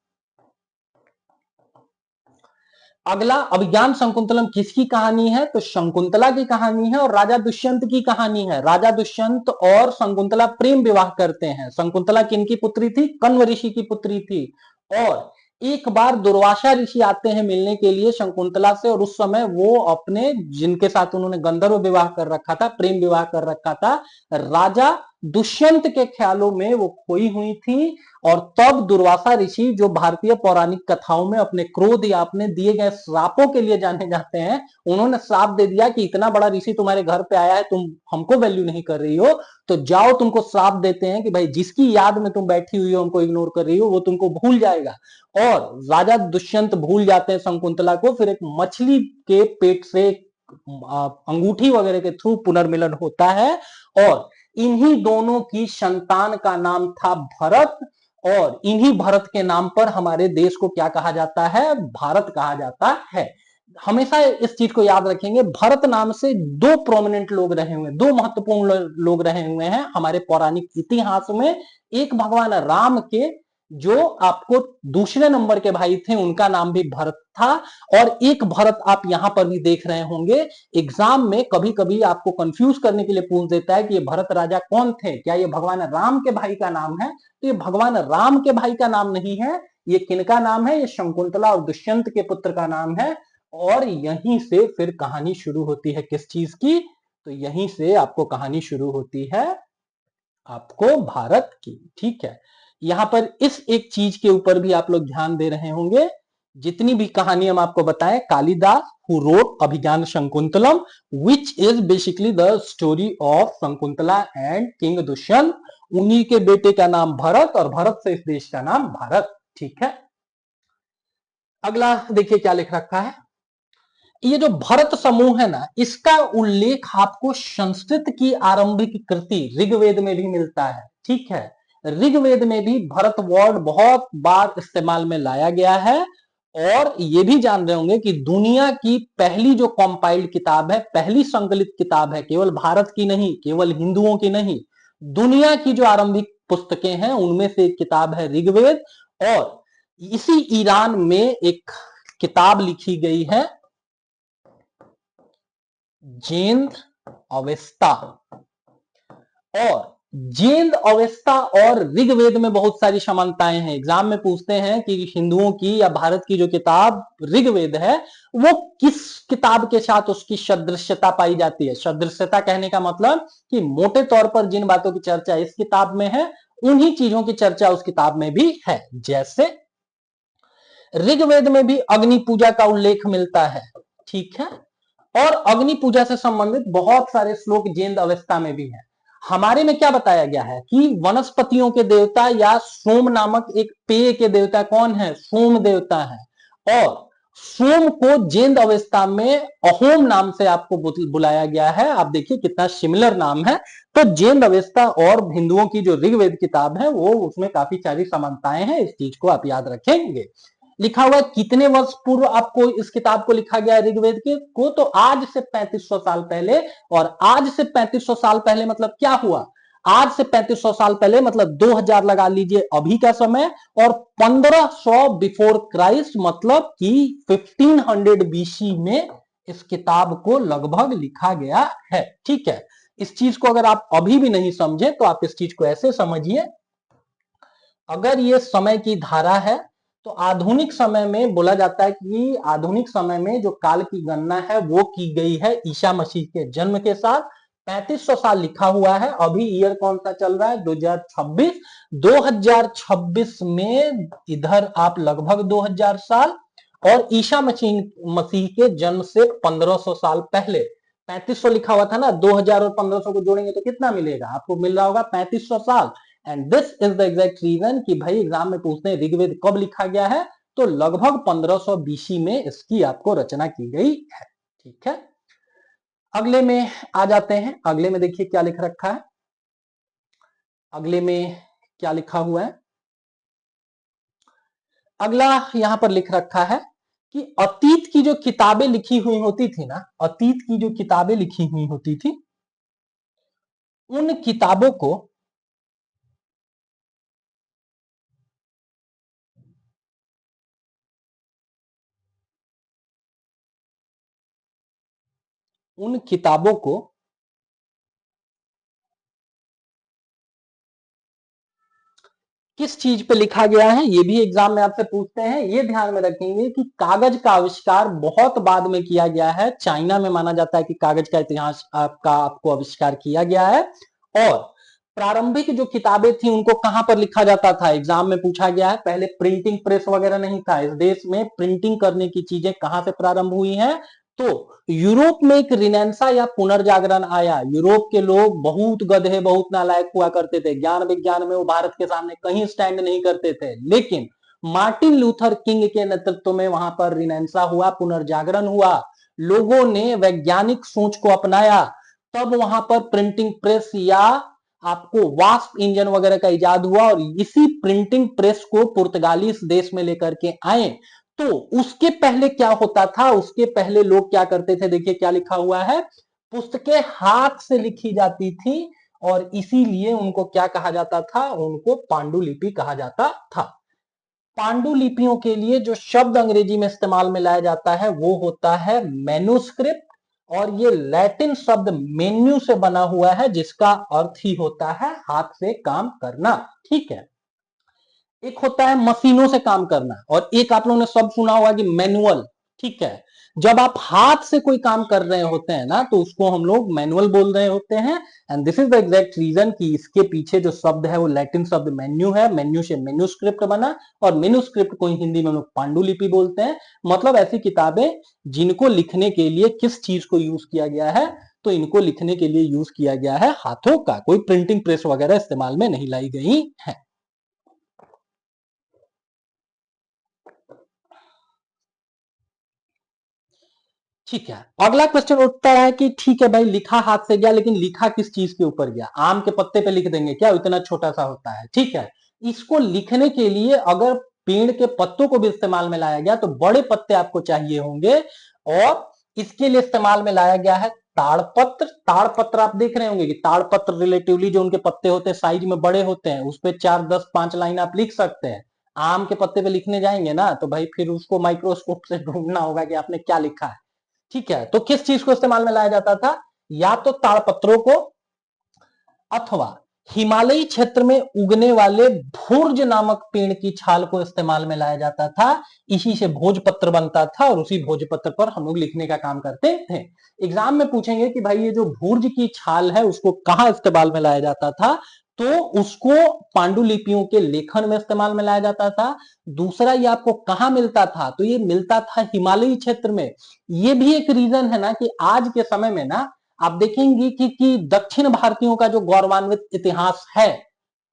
अगला, अभिज्ञान शकुंतलम किसकी कहानी है, तो शकुंतला की कहानी है, और राजा दुष्यंत की कहानी है। राजा दुष्यंत और शकुंतला प्रेम विवाह करते हैं। शकुंतला किनकी पुत्री थी, कण्व ऋषि की पुत्री थी, और एक बार दुर्वासा ऋषि आते हैं मिलने के लिए शकुंतला से, और उस समय वो अपने जिनके साथ उन्होंने गंधर्व विवाह कर रखा था, प्रेम विवाह कर रखा था, राजा दुष्यंत के ख्यालों में वो खोई हुई थी। और तब दुर्वासा ऋषि, जो भारतीय पौराणिक कथाओं में अपने क्रोध या अपने दिए गए श्रापों के लिए जाने जाते हैं, उन्होंने श्राप दे दिया कि इतना बड़ा ऋषि तुम्हारे घर पे आया है, तुम हमको वैल्यू नहीं कर रही हो, तो जाओ, तुमको श्राप देते हैं कि भाई जिसकी याद में तुम बैठी हुई हो, हमको इग्नोर कर रही हो, वो तुमको भूल जाएगा। और राजा दुष्यंत भूल जाते हैं शकुंतला को। फिर एक मछली के पेट से अंगूठी वगैरह के थ्रू पुनर्मिलन होता है, और इन्हीं दोनों की संतान का नाम था भरत। और इन्हीं भरत के नाम पर हमारे देश को क्या कहा जाता है? भारत कहा जाता है। हमेशा इस चीज को याद रखेंगे, भरत नाम से दो प्रोमिनेंट लोग रहे हुए, दो महत्वपूर्ण लोग रहे हुए हैं हमारे पौराणिक इतिहास में। एक भगवान राम के जो आपको दूसरे नंबर के भाई थे, उनका नाम भी भरत था। और एक भरत आप यहां पर भी देख रहे होंगे, एग्जाम में कभी कभी आपको कंफ्यूज करने के लिए पूछ देता है कि ये भरत राजा कौन थे, क्या ये भगवान राम के भाई का नाम है? तो ये भगवान राम के भाई का नाम नहीं है, ये किनका नाम है? ये शकुंतला और दुष्यंत के पुत्र का नाम है। और यहीं से फिर कहानी शुरू होती है, किस चीज की? तो यहीं से आपको कहानी शुरू होती है आपको भारत की। ठीक है, यहां पर इस एक चीज के ऊपर भी आप लोग ध्यान दे रहे होंगे, जितनी भी कहानी हम आपको बताएं, Kalidas who wrote Abhijnana Shakuntalam, which is basically the story of Shakuntala and king Dushyant, उन्हीं के बेटे का नाम भरत, और भरत से इस देश का नाम भारत। ठीक है, अगला देखिए क्या लिख रखा है। ये जो भरत समूह है ना, इसका उल्लेख आपको संस्कृत की आरंभिक कृति ऋग्वेद में भी मिलता है। ठीक है, ऋग्वेद में भी भरत वर्ड बहुत बार इस्तेमाल में लाया गया है। और ये भी जान रहे होंगे कि दुनिया की पहली जो कंपाइल्ड किताब है, पहली संकलित किताब है, केवल भारत की नहीं, केवल हिंदुओं की नहीं, दुनिया की जो आरंभिक पुस्तकें हैं उनमें से एक किताब है ऋग्वेद। और इसी ईरान में एक किताब लिखी गई है जेंद अवेस्ता। और जेंद अवेस्ता और ऋग्वेद में बहुत सारी समानताएं हैं। एग्जाम में पूछते हैं कि हिंदुओं की या भारत की जो किताब ऋग्वेद है, वो किस किताब के साथ उसकी सदृश्यता पाई जाती है? सदृश्यता कहने का मतलब कि मोटे तौर पर जिन बातों की चर्चा इस किताब में है, उन्हीं चीजों की चर्चा उस किताब में भी है। जैसे ऋग्वेद में भी अग्नि पूजा का उल्लेख मिलता है। ठीक है, और अग्नि पूजा से संबंधित बहुत सारे श्लोक जेंद अवस्था में भी है। हमारे में क्या बताया गया है कि वनस्पतियों के देवता या सोम नामक एक पेय के देवता कौन है? सोम देवता है। और सोम को जेंद अवस्था में अहोम नाम से आपको बुलाया गया है। आप देखिए कितना सिमिलर नाम है। तो जेंद अवस्था और हिंदुओं की जो ऋग्वेद किताब है, वो उसमें काफी सारी समानताएं हैं। इस चीज को आप याद रखेंगे। लिखा हुआ कितने वर्ष पूर्व आपको इस किताब को लिखा गया ऋग्वेद के को? तो आज से 3500 साल पहले। और आज से 3500 साल पहले मतलब क्या हुआ? आज से 3500 साल पहले मतलब 2000 लगा लीजिए अभी का समय, और 1500 बिफोर क्राइस्ट मतलब कि 1500 बीसी में इस किताब को लगभग लिखा गया है। ठीक है, इस चीज को अगर आप अभी भी नहीं समझे तो आप इस चीज को ऐसे समझिए, अगर ये समय की धारा है तो आधुनिक समय में बोला जाता है कि आधुनिक समय में जो काल की गणना है वो की गई है ईसा मसीह के जन्म के साथ। 3500 साल लिखा हुआ है। अभी ईयर कौन सा चल रहा है? 2026। 2026 में इधर आप लगभग 2000 साल, और ईसा मसीह के जन्म से 1500 साल पहले 3500 लिखा हुआ था ना, 2000 और 1500 को जोड़ेंगे तो कितना मिलेगा? आपको मिल रहा होगा 3500 साल। And this is the exact reason कि भाई एग्जाम में पूछते हैं ऋग्वेद कब लिखा गया है, तो लगभग 1500 बीसी में इसकी आपको रचना की गई है। ठीक है, अगले में आ जाते हैं। अगले में देखिए क्या लिख रखा है। अगले में क्या लिखा हुआ है? अगला यहां पर लिख रखा है कि अतीत की जो किताबें लिखी हुई होती थी ना, अतीत की जो किताबें लिखी हुई होती थी, उन किताबों को उन किताबों को किस चीज पे लिखा गया है, ये भी एग्जाम में आपसे पूछते हैं। ये ध्यान में रखेंगे कि कागज का आविष्कार बहुत बाद में किया गया है। चाइना में माना जाता है कि कागज का इतिहास आपका आपको आविष्कार किया गया है। और प्रारंभिक जो किताबें थी उनको कहां पर लिखा जाता था, एग्जाम में पूछा गया है। पहले प्रिंटिंग प्रेस वगैरह नहीं था इस देश में, प्रिंटिंग करने की चीजें कहां से प्रारंभ हुई हैं, तो यूरोप में एक रिनेंसा या पुनर्जागरण आया। यूरोप के लोग बहुत गधे, बहुत नालायक हुआ करते थे, ज्ञान विज्ञान में वो भारत के सामने कहीं स्टैंड नहीं करते थे, लेकिन मार्टिन लूथर किंग के नेतृत्व में वहां पर रिनेंसा हुआ, पुनर्जागरण हुआ, लोगों ने वैज्ञानिक सोच को अपनाया, तब वहां पर प्रिंटिंग प्रेस या आपको वास्प इंजन वगैरह का इजाद हुआ, और इसी प्रिंटिंग प्रेस को पुर्तगाली इस देश में लेकर के आए। तो उसके पहले क्या होता था, उसके पहले लोग क्या करते थे, देखिए क्या लिखा हुआ है, पुस्तकें हाथ से लिखी जाती थी, और इसीलिए उनको क्या कहा जाता था, उनको पांडुलिपि कहा जाता था। पांडुलिपियों के लिए जो शब्द अंग्रेजी में इस्तेमाल में लाया जाता है वो होता है मैन्युस्क्रिप्ट, और ये लैटिन शब्द मेन्यू से बना हुआ है, जिसका अर्थ ही होता है हाथ से काम करना। ठीक है, एक होता है मशीनों से काम करना, और एक आप लोगों ने सब सुना होगा कि मैनुअल। ठीक है, जब आप हाथ से कोई काम कर रहे होते हैं ना, तो उसको हम लोग मैनुअल बोल रहे होते हैं। And this is the exact reason कि इसके पीछे जो शब्द है वो लैटिन शब्द मेन्यू है, मेन्यू से मेन्यूस्क्रिप्ट बना, और मेन्यूस्क्रिप्ट को हिंदी में हम लोग पांडुलिपि बोलते हैं। मतलब ऐसी किताबें जिनको लिखने के लिए किस चीज को यूज किया गया है, तो इनको लिखने के लिए यूज किया गया है हाथों का, कोई प्रिंटिंग प्रेस वगैरह इस्तेमाल में नहीं लाई गई है। ठीक है, अगला क्वेश्चन उठता है कि ठीक है भाई, लिखा हाथ से गया, लेकिन लिखा किस चीज के ऊपर गया, आम के पत्ते पे लिख देंगे क्या, इतना छोटा सा होता है। ठीक है, इसको लिखने के लिए अगर पेड़ के पत्तों को भी इस्तेमाल में लाया गया तो बड़े पत्ते आपको चाहिए होंगे, और इसके लिए इस्तेमाल में लाया गया है ताड़पत्र। ताड़पत्र आप देख रहे होंगे कि ताड़पत्र रिलेटिवली जो उनके पत्ते होते हैं साइज में बड़े होते हैं, उस पर 4, 10, 5 लाइन आप लिख सकते हैं। आम के पत्ते पे लिखने जाएंगे ना तो भाई फिर उसको माइक्रोस्कोप से ढूंढना होगा कि आपने क्या लिखा है। ठीक है, तो किस चीज को इस्तेमाल में लाया जाता था, या तो ताड़पत्रों को, अथवा हिमालयी क्षेत्र में उगने वाले भोज नामक पेड़ की छाल को इस्तेमाल में लाया जाता था। इसी से भोजपत्र बनता था, और उसी भोजपत्र पर हम लोग लिखने का काम करते थे। एग्जाम में पूछेंगे कि भाई ये जो भूर्ज की छाल है उसको कहां इस्तेमाल में लाया जाता था, तो उसको पांडुलिपियों के लेखन में इस्तेमाल में लाया जाता था। दूसरा, ये आपको कहां मिलता था, तो ये मिलता था हिमालयी क्षेत्र में। ये भी एक रीजन है ना कि आज के समय में ना आप देखेंगे कि दक्षिण भारतीयों का जो गौरवान्वित इतिहास है,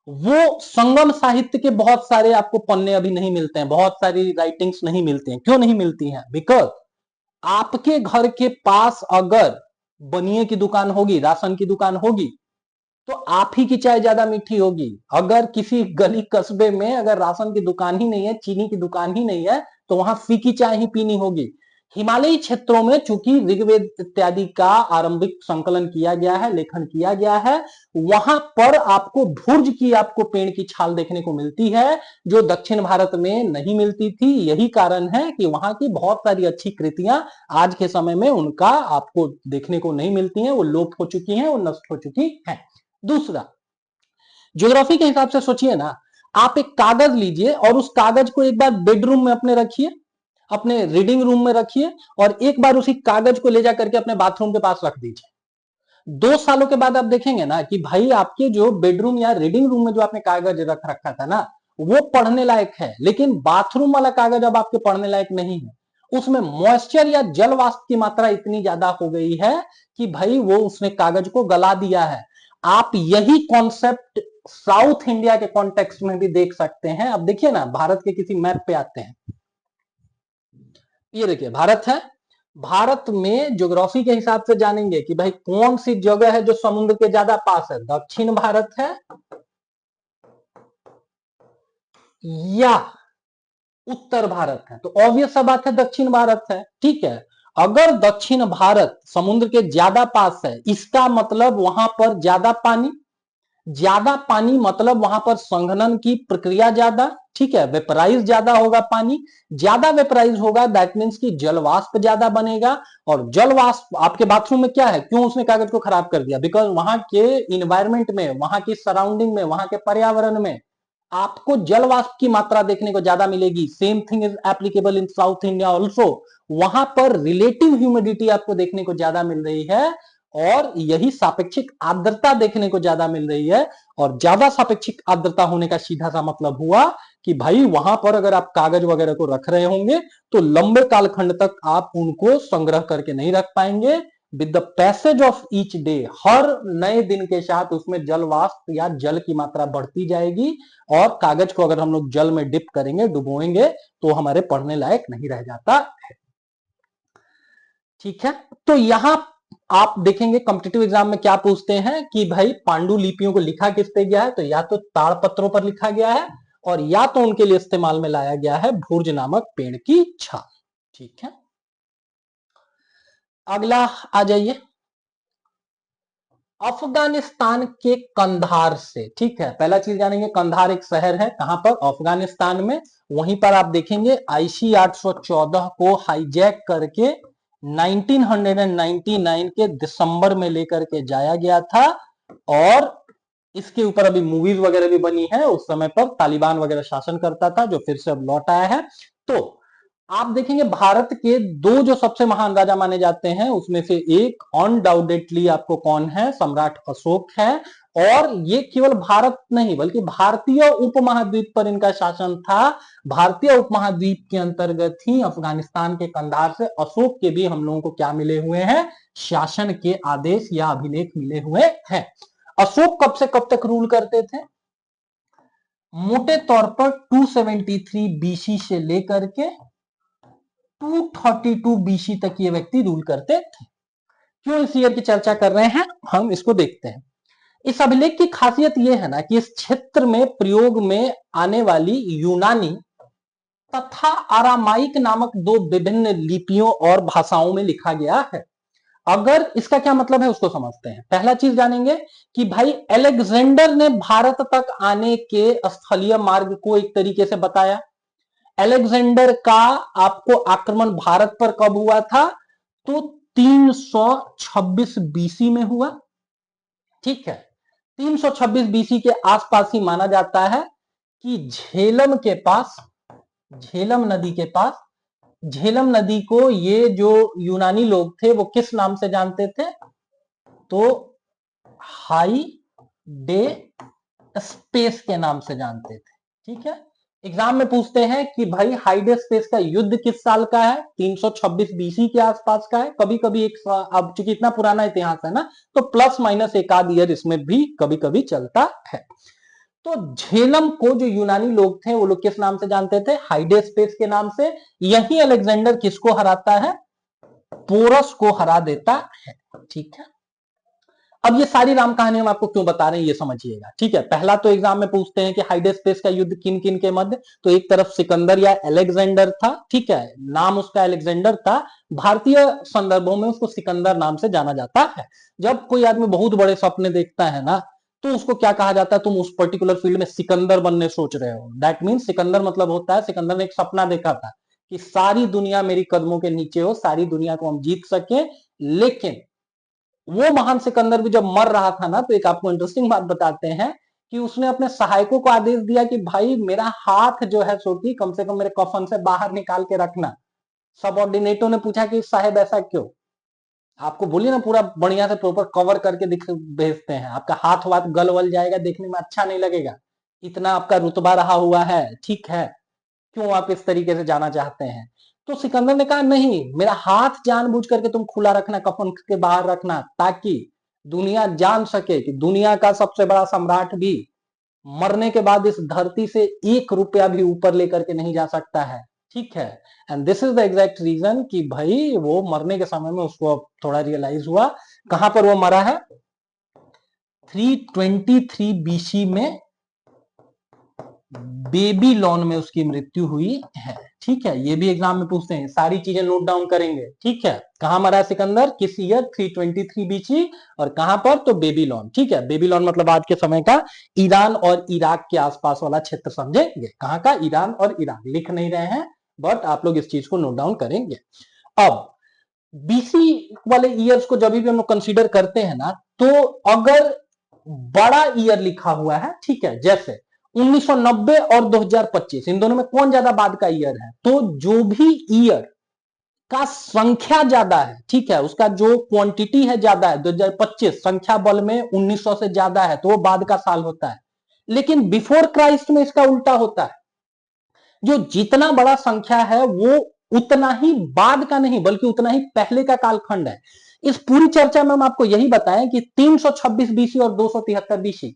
वो संगम साहित्य के बहुत सारे आपको पन्ने अभी नहीं मिलते हैं, बहुत सारी राइटिंग्स नहीं मिलती हैं। क्यों नहीं मिलती हैं, बिकॉज आपके घर के पास अगर बनिए की दुकान होगी, राशन की दुकान होगी, तो आप ही की चाय ज्यादा मीठी होगी। अगर किसी गली कस्बे में अगर राशन की दुकान ही नहीं है, चीनी की दुकान ही नहीं है, तो वहां फीकी चाय ही पीनी होगी। हिमालयी क्षेत्रों में चूंकि ऋग्वेद इत्यादि का आरंभिक संकलन किया गया है, लेखन किया गया है, वहां पर आपको भुर्ज की, आपको पेड़ की छाल देखने को मिलती है, जो दक्षिण भारत में नहीं मिलती थी। यही कारण है कि वहां की बहुत सारी अच्छी कृतियां आज के समय में उनका आपको देखने को नहीं मिलती हैं, वो लोप हो चुकी हैं, वो नष्ट हो चुकी हैं। दूसरा, ज्योग्राफी के हिसाब से सोचिए ना, आप एक कागज लीजिए और उस कागज को एक बार बेडरूम में अपने रखिए, अपने रीडिंग रूम में रखिए, और एक बार उसी कागज को ले जाकर के अपने बाथरूम के पास रख दीजिए। 2 सालों के बाद आप देखेंगे ना कि भाई आपके जो बेडरूम या रीडिंग रूम में जो आपने कागज रख रखा था ना, वो पढ़ने लायक है, लेकिन बाथरूम वाला कागज अब आपके पढ़ने लायक नहीं है। उसमें मॉइस्चर या जल वाष्प की मात्रा इतनी ज्यादा हो गई है कि भाई वो उसने कागज को गला दिया है। आप यही कॉन्सेप्ट साउथ इंडिया के कॉन्टेक्स्ट में भी देख सकते हैं। अब देखिए ना, भारत के किसी मैप पे आते हैं, ये देखिए भारत है। भारत में ज्योग्राफी के हिसाब से जानेंगे कि भाई कौन सी जगह है जो समुद्र के ज्यादा पास है, दक्षिण भारत है या उत्तर भारत है, तो ऑब्वियस सा बात है दक्षिण भारत है। ठीक है, अगर दक्षिण भारत समुद्र के ज्यादा पास है, इसका मतलब वहां पर ज्यादा पानी, ज्यादा पानी मतलब वहां पर संघनन की प्रक्रिया ज्यादा, ठीक है, वेपराइज ज्यादा होगा, पानी ज्यादा वेपराइज होगा, दैट मीन्स कि जल वाष्प ज्यादा बनेगा। और जल वाष्प आपके बाथरूम में क्या है, क्यों उसने कागज को खराब कर दिया, बिकॉज वहां के इन्वायरमेंट में, वहां की सराउंडिंग में, वहां के पर्यावरण में आपको जल वाष्प की मात्रा देखने को ज्यादा मिलेगी। Same thing is applicable in south India also. वहां पर रिलेटिव ह्यूमिडिटी आपको देखने को ज्यादा मिल रही है, और यही सापेक्षिक आर्द्रता देखने को ज्यादा मिल रही है। और ज्यादा सापेक्षिक आर्द्रता होने का सीधा सा मतलब हुआ कि भाई वहां पर अगर आप कागज वगैरह को रख रहे होंगे तो लंबे कालखंड तक आप उनको संग्रह करके नहीं रख पाएंगे। With the passage of each day, हर नए दिन के साथ उसमें जल वाष्प या जल की मात्रा बढ़ती जाएगी और कागज को अगर हम लोग जल में डिप करेंगे, डुबोएंगे, तो हमारे पढ़ने लायक नहीं रह जाता है। ठीक है, तो यहां आप देखेंगे कॉम्पिटिटिव एग्जाम में क्या पूछते हैं कि भाई पांडुलिपियों को लिखा किस पे गया है, तो या तो ताड़पत्रों पर लिखा गया है और या तो उनके लिए इस्तेमाल में लाया गया है भूर्ज नामक पेड़ की छाल। ठीक है, अगला आ जाइए, अफगानिस्तान के कंधार से। ठीक है, पहला चीज जानेंगे, कंधार एक शहर है, कहां पर, अफगानिस्तान में। वहीं पर आप देखेंगे आईसी 814 को हाईजैक करके 1999 के दिसंबर में लेकर के जाया गया था और इसके ऊपर अभी मूवीज वगैरह भी बनी है। उस समय पर तालिबान वगैरह शासन करता था, जो फिर से अब लौट आया है। तो आप देखेंगे भारत के दो जो सबसे महान राजा माने जाते हैं उसमें से एक अनडाउटेडली आपको कौन है, सम्राट अशोक है। और ये केवल भारत नहीं बल्कि भारतीय उपमहाद्वीप पर इनका शासन था। भारतीय उपमहाद्वीप के अंतर्गत ही अफगानिस्तान के कंधार से अशोक के भी हम लोगों को क्या मिले हुए हैं, शासन के आदेश या अभिलेख मिले हुए हैं। अशोक कब से कब तक रूल करते थे, मोटे तौर पर 273 बीसी से लेकर के 232 बीसी तक ये व्यक्ति रूल करते थे। क्यों इस ईयर की चर्चा कर रहे हैं, हम इसको देखते हैं। इस अभिलेख की खासियत यह है ना कि इस क्षेत्र में प्रयोग में आने वाली यूनानी तथा आरामाइक नामक दो विभिन्न लिपियों और भाषाओं में लिखा गया है। अगर इसका क्या मतलब है उसको समझते हैं। पहला चीज जानेंगे कि भाई अलेक्जेंडर ने भारत तक आने के स्थलीय मार्ग को एक तरीके से बताया। अलेक्जेंडर का आपको आक्रमण भारत पर कब हुआ था, तो 326 बीसी में हुआ। ठीक है, 326 बीसी के आसपास ही माना जाता है कि झेलम के पास, झेलम नदी के पास, झेलम नदी को ये जो यूनानी लोग थे वो किस नाम से जानते थे, तो हाई डे स्पेस के नाम से जानते थे। ठीक है, एग्जाम में पूछते हैं कि भाई हाइडे स्पेस का युद्ध किस साल का है, 326 बीसी के आसपास का है। कभी कभी एक, अब चूंकि इतना पुराना इतिहास है ना तो प्लस माइनस एक आध ईयर इसमें भी कभी कभी चलता है। तो झेलम को जो यूनानी लोग थे वो लोग किस नाम से जानते थे, हाइडे स्पेस के नाम से। यही अलेक्जेंडर किसको हराता है, पोरस को हरा देता है। ठीक है, अब ये सारी राम कहानी हम आपको क्यों बता रहे हैं ये समझिएगा। ठीक है, पहला तो एग्जाम में पूछते हैं कि हाइडे स्पेस का युद्ध किन किन के मध्य, तो एक तरफ सिकंदर या अलेक्जेंडर था। ठीक है, नाम उसका अलेक्जेंडर था, भारतीय संदर्भों में उसको सिकंदर नाम से जाना जाता है। जब कोई आदमी बहुत बड़े सपने देखता है ना तो उसको क्या कहा जाता है, तुम उस पर्टिकुलर फील्ड में सिकंदर बनने सोच रहे हो, दैट मीन सिकंदर मतलब होता है, सिकंदर ने एक सपना देखा था कि सारी दुनिया मेरी कदमों के नीचे हो, सारी दुनिया को हम जीत सके। लेकिन वो महान सिकंदर भी जब मर रहा था ना तो एक आपको इंटरेस्टिंग बात बताते हैं कि उसने अपने सहायकों को आदेश दिया कि भाई मेरा हाथ जो है सोटी कम से कम मेरे कफन से बाहर निकाल के रखना। सबऑर्डिनेटों ने पूछा कि साहेब ऐसा क्यों, आपको बोलिए ना पूरा बढ़िया से प्रॉपर कवर करके दिख भेजते हैं, आपका हाथ वाथ गल वल जाएगा, देखने में अच्छा नहीं लगेगा, इतना आपका रुतबा रहा हुआ है। ठीक है, क्यों आप इस तरीके से जाना चाहते हैं। तो सिकंदर ने कहा नहीं, मेरा हाथ जानबूझ करके तुम खुला रखना, कफन के बाहर रखना, ताकि दुनिया जान सके कि दुनिया का सबसे बड़ा सम्राट भी मरने के बाद इस धरती से 1 रुपया भी ऊपर लेकर के नहीं जा सकता है। ठीक है, and this is the exact reason कि भाई वो मरने के समय में उसको थोड़ा रियलाइज हुआ। कहां पर वो मरा है, 323 बीसी में बेबीलोन में उसकी मृत्यु हुई है। ठीक है, ये भी एग्जाम में पूछते हैं, सारी चीजें नोट डाउन करेंगे। ठीक है, कहां मरा सिकंदर, किस ईयर, 323 बीसी, और कहां पर, तो बेबीलोन। ठीक है, बेबीलोन मतलब आज के समय का ईरान और इराक के आसपास वाला क्षेत्र समझेंगे। कहां का, ईरान और इराक, लिख नहीं रहे हैं बट आप लोग इस चीज को नोट डाउन करेंगे। अब बीसी वाले ईयर्स को जब भी हम लोग कंसीडर करते हैं ना तो अगर बड़ा ईयर लिखा हुआ है, ठीक है, जैसे 1990 और 2025, इन दोनों में कौन ज्यादा बाद का ईयर है, तो जो भी ईयर का संख्या ज्यादा है, ठीक है, उसका जो क्वांटिटी है ज्यादा है, 2025 संख्या बल में 1900 से ज्यादा है, तो वो बाद का साल होता है। लेकिन बिफोर क्राइस्ट में इसका उल्टा होता है, जो जितना बड़ा संख्या है वो उतना ही बाद का नहीं बल्कि उतना ही पहले का कालखंड है। इस पूरी चर्चा में हम आपको यही बताएं कि 326 बीसी और 273 बीसी,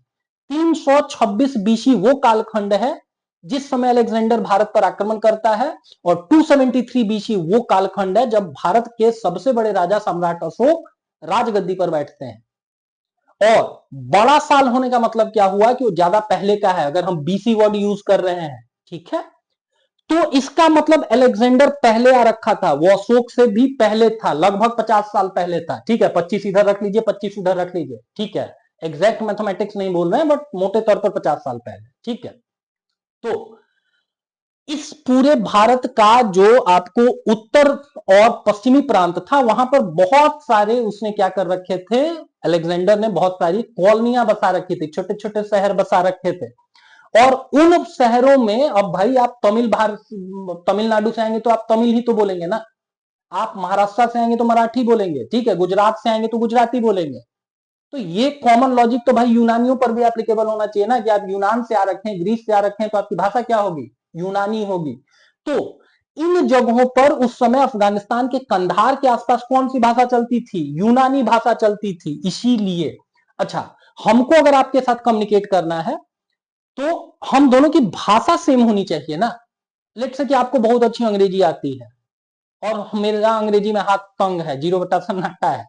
326 बीसी वो कालखंड है जिस समय अलेक्जेंडर भारत पर आक्रमण करता है, और 273 बीसी वो कालखंड है जब भारत के सबसे बड़े राजा सम्राट अशोक राजगद्दी पर बैठते हैं। और बड़ा साल होने का मतलब क्या हुआ कि वो ज्यादा पहले का है, अगर हम बीसी वर्ड यूज कर रहे हैं, ठीक है, तो इसका मतलब अलेक्जेंडर पहले आ रखा था, वो अशोक से भी पहले था, लगभग 50 साल पहले था, ठीक है, 25 इधर रख लीजिए, 25 उधर रख लीजिए, ठीक है, एग्जैक्ट मैथमेटिक्स नहीं बोल रहे हैं बट मोटे तौर पर 50 साल पहले, ठीक है। तो इस पूरे भारत का जो आपको उत्तर और पश्चिमी प्रांत था, वहां पर बहुत सारे उसने क्या कर रखे थे, अलेक्जेंडर ने बहुत सारी कॉलोनियां बसा रखी थी, छोटे छोटे शहर बसा रखे थे। और उन शहरों में, अब भाई आप तमिलनाडु से आएंगे तो आप तमिल ही तो बोलेंगे ना, आप महाराष्ट्र से आएंगे तो मराठी बोलेंगे, ठीक है, गुजरात से आएंगे तो गुजराती बोलेंगे। तो ये कॉमन लॉजिक तो भाई यूनानियों पर भी एप्लीकेबल होना चाहिए ना, कि आप यूनान से आ रखे हैं, ग्रीस से आ रखे हैं, तो आपकी भाषा क्या होगी, यूनानी होगी। तो इन जगहों पर उस समय अफगानिस्तान के कंधार के आसपास कौन सी भाषा चलती थी, यूनानी भाषा चलती थी, इसीलिए। अच्छा, हमको अगर आपके साथ कम्युनिकेट करना है तो हम दोनों की भाषा सेम होनी चाहिए ना। लेट्स से कि आपको बहुत अच्छी अंग्रेजी आती है और मेरा अंग्रेजी में हाथ तंग है, 0/सन्नाटा है,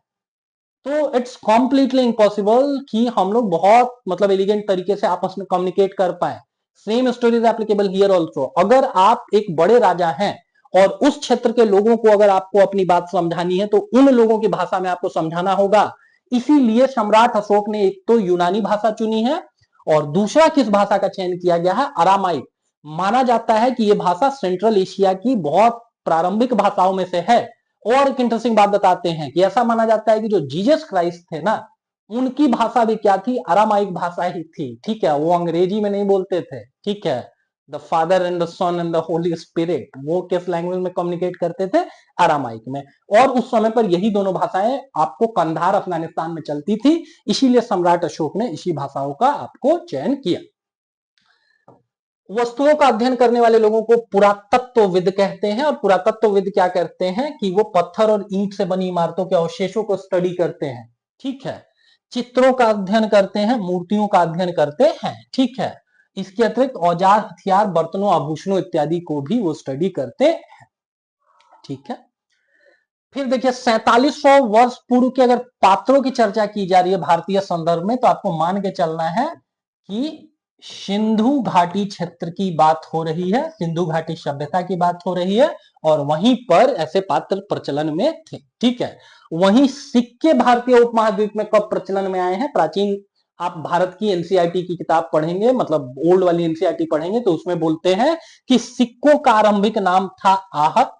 तो इट्स कॉम्प्लीटली इम्पॉसिबल कि हम लोग बहुत मतलब एलिगेंट तरीके से आपस में कम्युनिकेट कर पाए। Same story is applicable here also. अगर आप एक बड़े राजा हैं और उस क्षेत्र के लोगों को अगर आपको अपनी बात समझानी है तो उन लोगों की भाषा में आपको समझाना होगा। इसीलिए सम्राट अशोक ने एक तो यूनानी भाषा चुनी है और दूसरा किस भाषा का चयन किया गया है, अरामाइक। माना जाता है कि यह भाषा सेंट्रल एशिया की बहुत प्रारंभिक भाषाओं में से है। और एक इंटरेस्टिंग बात बताते हैं कि ऐसा माना जाता है कि जो जीसस क्राइस्ट थे ना, उनकी भाषा भी क्या थी, अरामाइक भाषा ही थी, ठीक है, वो अंग्रेजी में नहीं बोलते थे, ठीक है। The Father and the Son and the Holy Spirit, वो किस लैंग्वेज में कम्युनिकेट करते थे, अरामाइक में। और उस समय पर यही दोनों भाषाएं आपको कंधार अफगानिस्तान में चलती थी, इसीलिए सम्राट अशोक ने इसी भाषाओं का आपको चयन किया। वस्तुओं का अध्ययन करने वाले लोगों को पुरातत्वविद कहते हैं, और पुरातत्वविद क्या करते हैं कि वो पत्थर और ईंट से बनी इमारतों के अवशेषों को स्टडी करते हैं, ठीक है, चित्रों का अध्ययन करते हैं, मूर्तियों का अध्ययन करते हैं, ठीक है। इसके अतिरिक्त औजार, हथियार, बर्तनों, आभूषणों इत्यादि को भी वो स्टडी करते हैं, ठीक है। फिर देखिए 4700 वर्ष पूर्व के अगर पात्रों की चर्चा की जा रही है भारतीय संदर्भ में, तो आपको मान के चलना है कि सिंधु घाटी क्षेत्र की बात हो रही है, सिंधु घाटी सभ्यता की बात हो रही है, और वहीं पर ऐसे पात्र प्रचलन में थे, ठीक है। वहीं सिक्के भारतीय उपमहाद्वीप में कब प्रचलन में आए हैं, प्राचीन आप भारत की एनसीईआरटी की किताब पढ़ेंगे, मतलब ओल्ड वाली एनसीईआरटी पढ़ेंगे, तो उसमें बोलते हैं कि सिक्कों का आरंभिक नाम था आहत।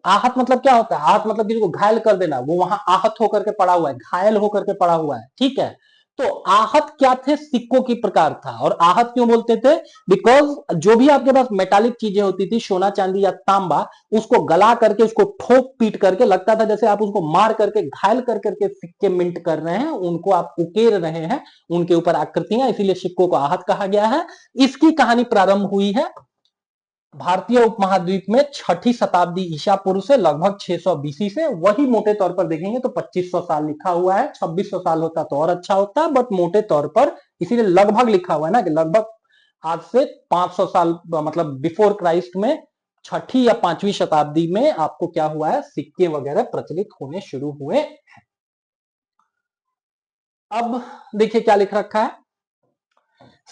आहत मतलब क्या होता है, आहत मतलब किसी को घायल कर देना, वो वहां आहत होकर के पड़ा हुआ है, घायल होकर के पड़ा हुआ है, ठीक है। तो आहत क्या थे, सिक्कों की प्रकार था। और आहत क्यों बोलते थे, बिकॉज जो भी आपके पास मेटालिक चीजें होती थी, सोना चांदी या तांबा, उसको गला करके, उसको ठोक पीट करके लगता था जैसे आप उसको मार करके घायल कर करके सिक्के मिंट कर रहे हैं, उनको आप उकेर रहे हैं, उनके ऊपर आकृतियां, इसीलिए सिक्कों को आहत कहा गया है। इसकी कहानी प्रारंभ हुई है भारतीय उपमहाद्वीप में 6ठी शताब्दी ईसा पूर्व से, लगभग 600 बीसी से। वही मोटे तौर पर देखेंगे तो 2500 साल लिखा हुआ है, 2600 साल होता तो और अच्छा होता, बट मोटे तौर पर इसीलिए लगभग लिखा हुआ है ना, कि लगभग आज से 500 साल मतलब बिफोर क्राइस्ट में 6ठी या 5वीं शताब्दी में आपको क्या हुआ है, सिक्के वगैरह प्रचलित होने शुरू हुए। अब देखिए क्या लिख रखा है,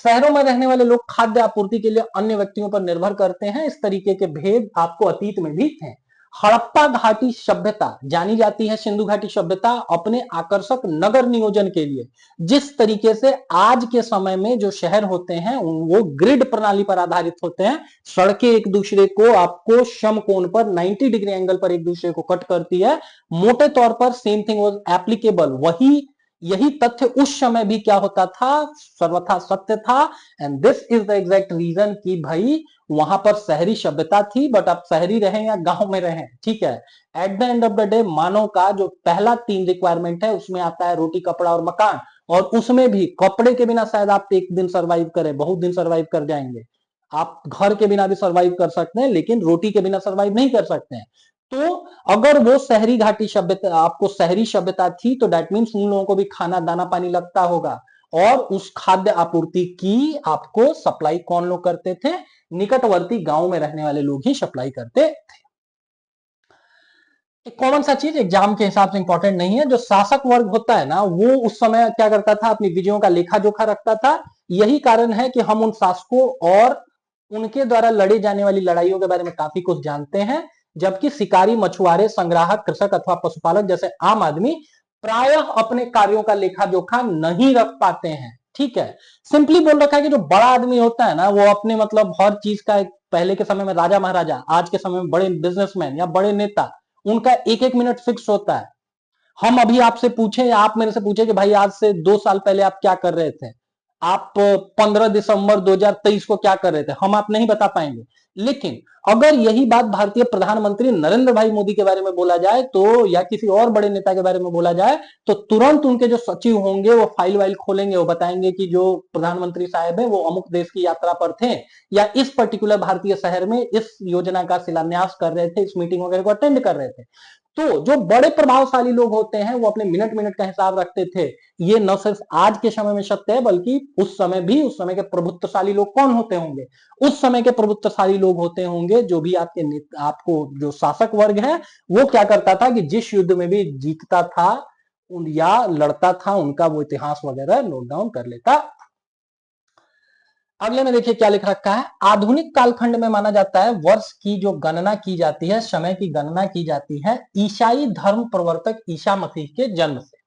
शहरों में रहने वाले लोग खाद्य आपूर्ति के लिए अन्य व्यक्तियों पर निर्भर करते हैं। इस तरीके के भेद आपको अतीत में भी थे। हड़प्पा घाटी सभ्यता जानी जाती है, सिंधु घाटी सभ्यता अपने आकर्षक नगर नियोजन के लिए। जिस तरीके से आज के समय में जो शहर होते हैं वो ग्रिड प्रणाली पर आधारित होते हैं, सड़कें एक दूसरे को आपको समकोण पर 90 डिग्री एंगल पर एक दूसरे को कट करती है, मोटे तौर पर सेम थिंग वाज एप्लीकेबल, वही यही तथ्य उस समय भी क्या होता था, सर्वथा सत्य था। And this is the exact reason कि भाई वहां पर शहरी सभ्यता थी, बट आप शहरी रहे या गांव में रहे, ठीक है, at the end of the day मानव का जो पहला 3 रिक्वायरमेंट है उसमें आता है रोटी, कपड़ा और मकान। और उसमें भी कपड़े के बिना शायद आप एक दिन सरवाइव करें, बहुत दिन सरवाइव कर जाएंगे। आप घर के बिना भी सरवाइव कर सकते हैं, लेकिन रोटी के बिना सरवाइव नहीं कर सकते हैं। तो अगर वो शहरी घाटी सभ्यता, आपको शहरी सभ्यता थी, तो दैट मीन्स उन लोगों को भी खाना दाना पानी लगता होगा। और उस खाद्य आपूर्ति की आपको सप्लाई कौन लोग करते थे, निकटवर्ती गांव में रहने वाले लोग ही सप्लाई करते थे। एक कॉमन सा चीज एग्जाम के हिसाब से इंपॉर्टेंट नहीं है, जो शासक वर्ग होता है ना, वो उस समय क्या करता था, अपनी विजयों का लेखा जोखा रखता था। यही कारण है कि हम उन शासकों और उनके द्वारा लड़ी जाने वाली लड़ाइयों के बारे में काफी कुछ जानते हैं, जबकि शिकारी, मछुआरे, संग्राहक, कृषक अथवा पशुपालक जैसे आम आदमी प्रायः अपने कार्यों का लेखा जोखा नहीं रख पाते हैं। ठीक है, सिंपली बोल रखा है कि जो बड़ा आदमी होता है ना, वो अपने मतलब हर चीज का पहले के समय में राजा महाराजा, आज के समय में बड़े बिजनेसमैन या बड़े नेता, उनका एक एक मिनट फिक्स होता है। हम अभी आपसे पूछे, आप मेरे से पूछे कि भाई आज से 2 साल पहले आप क्या कर रहे थे, आप 15 दिसंबर 2023 को क्या कर रहे थे, हम आप नहीं बता पाएंगे। लेकिन अगर यही बात भारतीय प्रधानमंत्री नरेंद्र भाई मोदी के बारे में बोला जाए, तो या किसी और बड़े नेता के बारे में बोला जाए, तो तुरंत उनके जो सचिव होंगे वो फाइल वाइल खोलेंगे, वो बताएंगे कि जो प्रधानमंत्री साहब है वो अमुक देश की यात्रा पर थे, या इस पर्टिकुलर भारतीय शहर में इस योजना का शिलान्यास कर रहे थे, इस मीटिंग वगैरह को अटेंड कर रहे थे। तो जो बड़े प्रभावशाली लोग होते हैं वो अपने मिनट मिनट का हिसाब रखते थे। ये न सिर्फ आज के समय में सत्य है, बल्कि उस समय भी, उस समय के प्रभुत्वशाली लोग कौन होते होंगे, उस समय के प्रभुत्वशाली लोग होते होंगे जो भी आपको जो शासक वर्ग है, वो क्या करता था कि जिस युद्ध में भी जीतता था या लड़ता था, उनका वो इतिहास वगैरह नोट डाउन कर लेता। अगले में देखिए क्या लिख रखा है, आधुनिक कालखंड में माना जाता है वर्ष की जो गणना की जाती है, समय की गणना की जाती है ईसाई धर्म प्रवर्तक ईसा मसीह के जन्म से।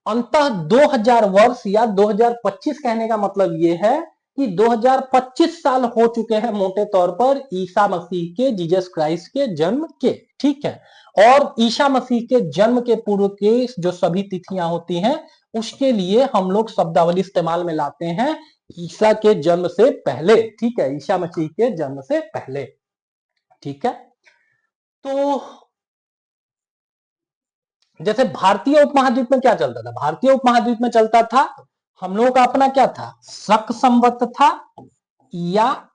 अंततः 2000 वर्ष या 2025 कहने का मतलब यह है कि 2025 साल हो चुके हैं मोटे तौर पर ईसा मसीह के, जीसस क्राइस्ट के जन्म के। ठीक है, और ईसा मसीह के जन्म के पूर्व के जो सभी तिथियां होती हैं, उसके लिए हम लोग शब्दावली इस्तेमाल में लाते हैं ईसा के जन्म से पहले। ठीक है, ईसा मसीह के जन्म से पहले। ठीक है, तो जैसे भारतीय उपमहाद्वीप में क्या चलता था, भारतीय उपमहाद्वीप में चलता था, हम लोगों का अपना क्या था, शक संवत था या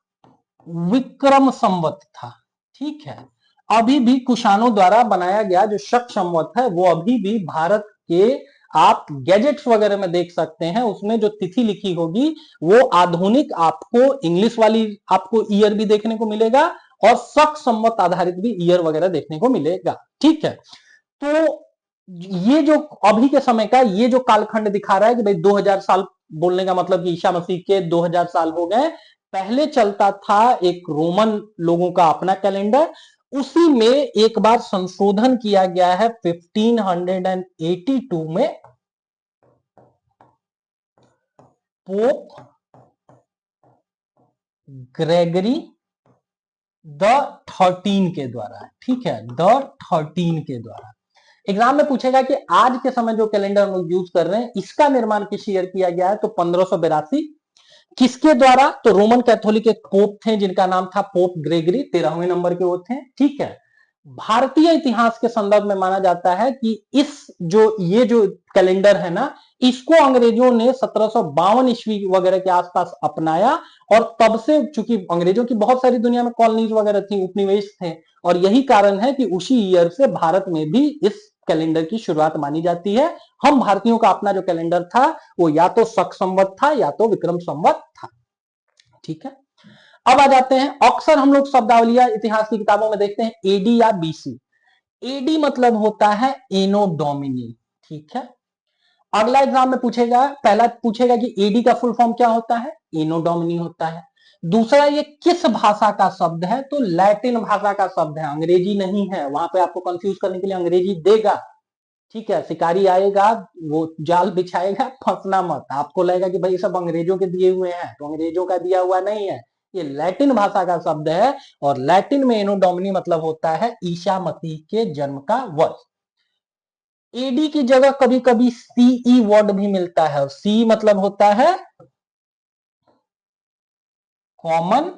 विक्रम संवत था। ठीक है, अभी भी कुषाणों द्वारा बनाया गया जो शक संवत है, वो अभी भी भारत के आप गैजेट्स वगैरह में देख सकते हैं, उसमें जो तिथि लिखी होगी वो आधुनिक आपको इंग्लिश वाली आपको ईयर भी देखने को मिलेगा, और शक संवत आधारित भी ईयर वगैरह देखने को मिलेगा। ठीक है, तो ये जो अभी के समय का ये जो कालखंड दिखा रहा है कि भाई 2000 साल, बोलने का मतलब कि ईसा मसीह के 2000 साल हो गए, पहले चलता था एक रोमन लोगों का अपना कैलेंडर, उसी में एक बार संशोधन किया गया है 1582 में पोप ग्रेगरी द 13 के द्वारा। ठीक है, द 13 के द्वारा। एग्जाम में पूछेगा कि आज के समय जो कैलेंडर हम लोग यूज कर रहे हैं, इसका निर्माण किस ईयर किया गया है, तो 1582। किसके द्वारा, तो रोमन कैथोलिक एक पोप थे जिनका नाम था पोप ग्रेगरी, 13वें नंबर के वो थे। ठीक है, भारतीय इतिहास के संदर्भ में माना जाता है कि इस जो ये जो कैलेंडर है ना, इसको अंग्रेजों ने 1752 ईस्वी वगैरह के आसपास अपनाया, और तब से, चूंकि अंग्रेजों की बहुत सारी दुनिया में कॉलोनीज वगैरह थी, उपनिवेश थे, और यही कारण है कि उसी ईयर से भारत में भी इस कैलेंडर की शुरुआत मानी जाती है। हम भारतीयों का अपना जो कैलेंडर था वो या तो शक संवत था या तो विक्रम संवत था। ठीक है, अब आ जाते हैं, अक्सर हम लोग शब्दावलियां इतिहास की किताबों में देखते हैं एडी या बीसी। एडी मतलब होता है एनो डोमिनी। ठीक है, अगला एग्जाम में पूछेगा, पहला पूछेगा कि एडी का फुल फॉर्म क्या होता है, एनो डोमिनी होता है। दूसरा, ये किस भाषा का शब्द है, तो लैटिन भाषा का शब्द है, अंग्रेजी नहीं है। वहां पे आपको कंफ्यूज करने के लिए अंग्रेजी देगा। ठीक है, शिकारी आएगा, वो जाल बिछाएगा, फंसना मत, आपको लगेगा कि भाई सब अंग्रेजों के दिए हुए हैं, तो अंग्रेजों का दिया हुआ नहीं है, ये लैटिन भाषा का शब्द है, और लैटिन में एनो डोमिनी मतलब होता है ईसा मसीह के जन्म का वर्ष। एडी की जगह कभी कभी सीई वर्ड भी मिलता है, और सी मतलब होता है कॉमन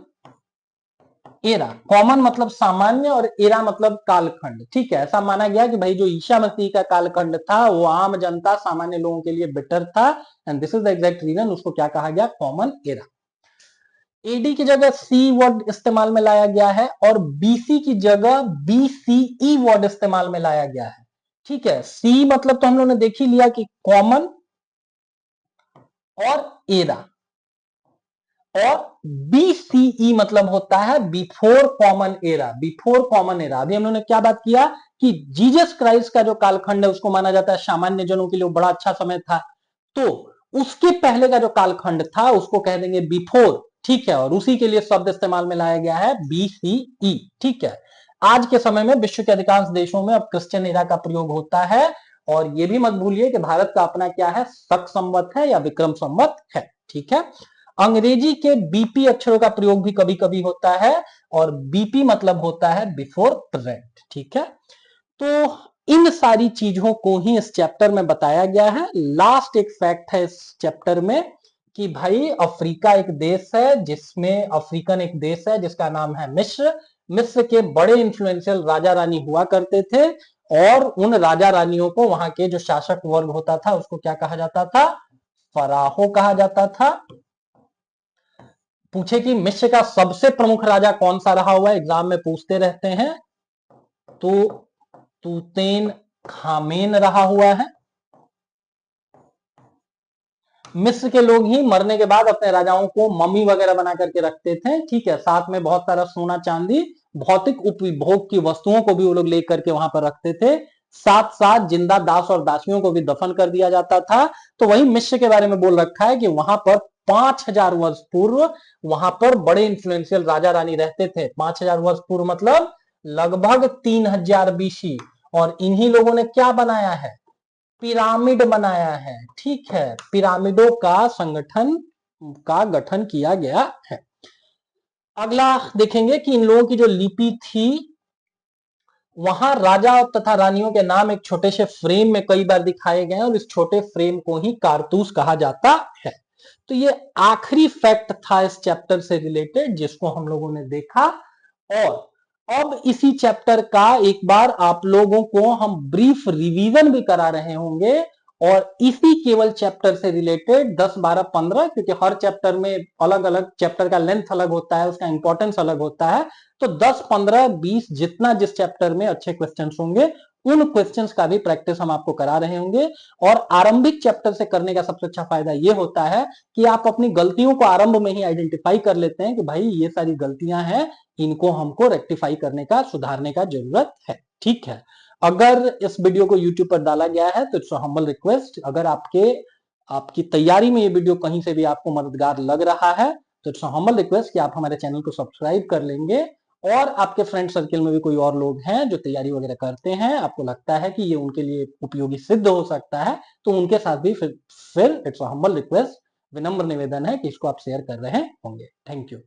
एरा। कॉमन मतलब सामान्य और एरा मतलब कालखंड। ठीक है, ऐसा माना गया कि भाई जो ईसा मसीह का कालखंड था वो आम जनता सामान्य लोगों के लिए बेटर था, and this is the exact reason उसको क्या कहा गया, कॉमन एरा। एडी की जगह सी वर्ड इस्तेमाल में लाया गया है, और बीसी की जगह बीसीई वर्ड इस्तेमाल में लाया गया है। ठीक है, सी मतलब तो हम लोगों ने देख ही लिया कि कॉमन और एरा, और बीसीई मतलब होता है before common era. Before common era, अभी हम लोगों ने क्या बात किया कि जीसस क्राइस्ट का जो कालखंड है उसको माना जाता है सामान्य जनों के लिए बड़ा अच्छा समय था, तो उसके पहले का जो कालखंड था उसको कह देंगे बिफोर। ठीक है, और उसी के लिए शब्द इस्तेमाल में लाया गया है बीसीई। ठीक है, आज के समय में विश्व के अधिकांश देशों में अब क्रिश्चियन एरा का प्रयोग होता है, और ये भी मत भूलिए कि भारत का अपना क्या है, शक संवत है या विक्रम संवत है। ठीक है, अंग्रेजी के बीपी अक्षरों का प्रयोग भी कभी कभी होता है, और बीपी मतलब होता है बिफोर प्रेजेंट। ठीक है, तो इन सारी चीजों को ही इस चैप्टर में बताया गया है। लास्ट एक फैक्ट है इस चैप्टर में कि भाई अफ्रीका एक देश है, जिसमें अफ्रीकन एक देश है जिसका नाम है मिस्र। मिस्र के बड़े इन्फ्लुएंशियल राजा रानी हुआ करते थे, और उन राजा रानियों को वहां के जो शासक वर्ग होता था उसको क्या कहा जाता था, फराहो कहा जाता था। पूछे कि मिस्र का सबसे प्रमुख राजा कौन सा रहा हुआ है, एग्जाम में पूछते रहते हैं, तो तूतेन खामेन रहा हुआ है। मिस्र के लोग ही मरने के बाद अपने राजाओं को मम्मी वगैरह बना करके रखते थे। ठीक है, साथ में बहुत सारा सोना चांदी भौतिक उपभोग की वस्तुओं को भी वो लोग लेकर के वहां पर रखते थे। साथ साथ जिंदा दास और दासियों को भी दफन कर दिया जाता था। तो वही मिस्र के बारे में बोल रखा है कि वहां पर 5000 वर्ष पूर्व वहां पर बड़े इन्फ्लुएंशियल राजा रानी रहते थे। 5000 वर्ष पूर्व मतलब लगभग 3000 बीसी, और इन्हीं लोगों ने क्या बनाया है, पिरामिड बनाया है। ठीक है, पिरामिडों का संगठन का गठन किया गया है। अगला देखेंगे कि इन लोगों की जो लिपि थी, वहां राजा तथा रानियों के नाम एक छोटे से फ्रेम में कई बार दिखाए गए हैं, और इस छोटे फ्रेम को ही कारतूस कहा जाता है। तो ये आखिरी फैक्ट था इस चैप्टर से रिलेटेड जिसको हम लोगों ने देखा, और अब इसी चैप्टर का एक बार आप लोगों को हम ब्रीफ रिवीजन भी करा रहे होंगे, और इसी केवल चैप्टर से रिलेटेड 10 12 15, क्योंकि हर चैप्टर में अलग अलग चैप्टर का लेंथ अलग होता है, उसका इंपॉर्टेंस अलग होता है, तो 10 15 20 जितना जिस चैप्टर में अच्छे क्वेश्चंस होंगे उन क्वेश्चंस का भी प्रैक्टिस हम आपको करा रहे होंगे। और आरंभिक चैप्टर से करने का सबसे अच्छा फायदा यह होता है कि आप अपनी गलतियों को आरंभ में ही आइडेंटिफाई कर लेते हैं कि भाई ये सारी गलतियां हैं, इनको हमको रेक्टिफाई करने का, सुधारने का जरूरत है। ठीक है, अगर इस वीडियो को यूट्यूब पर डाला गया है तो इट्स हम्बल रिक्वेस्ट, अगर आपकी तैयारी में ये वीडियो कहीं से भी आपको मददगार लग रहा है तो इट्स हम्बल रिक्वेस्ट कि आप हमारे चैनल को सब्सक्राइब कर लेंगे, और आपके फ्रेंड सर्किल में भी कोई और लोग हैं जो तैयारी वगैरह करते हैं, आपको लगता है कि ये उनके लिए उपयोगी सिद्ध हो सकता है, तो उनके साथ भी फिर इट्स हम्बल रिक्वेस्ट, विनम्र निवेदन है कि इसको आप शेयर कर रहे होंगे। Thank you.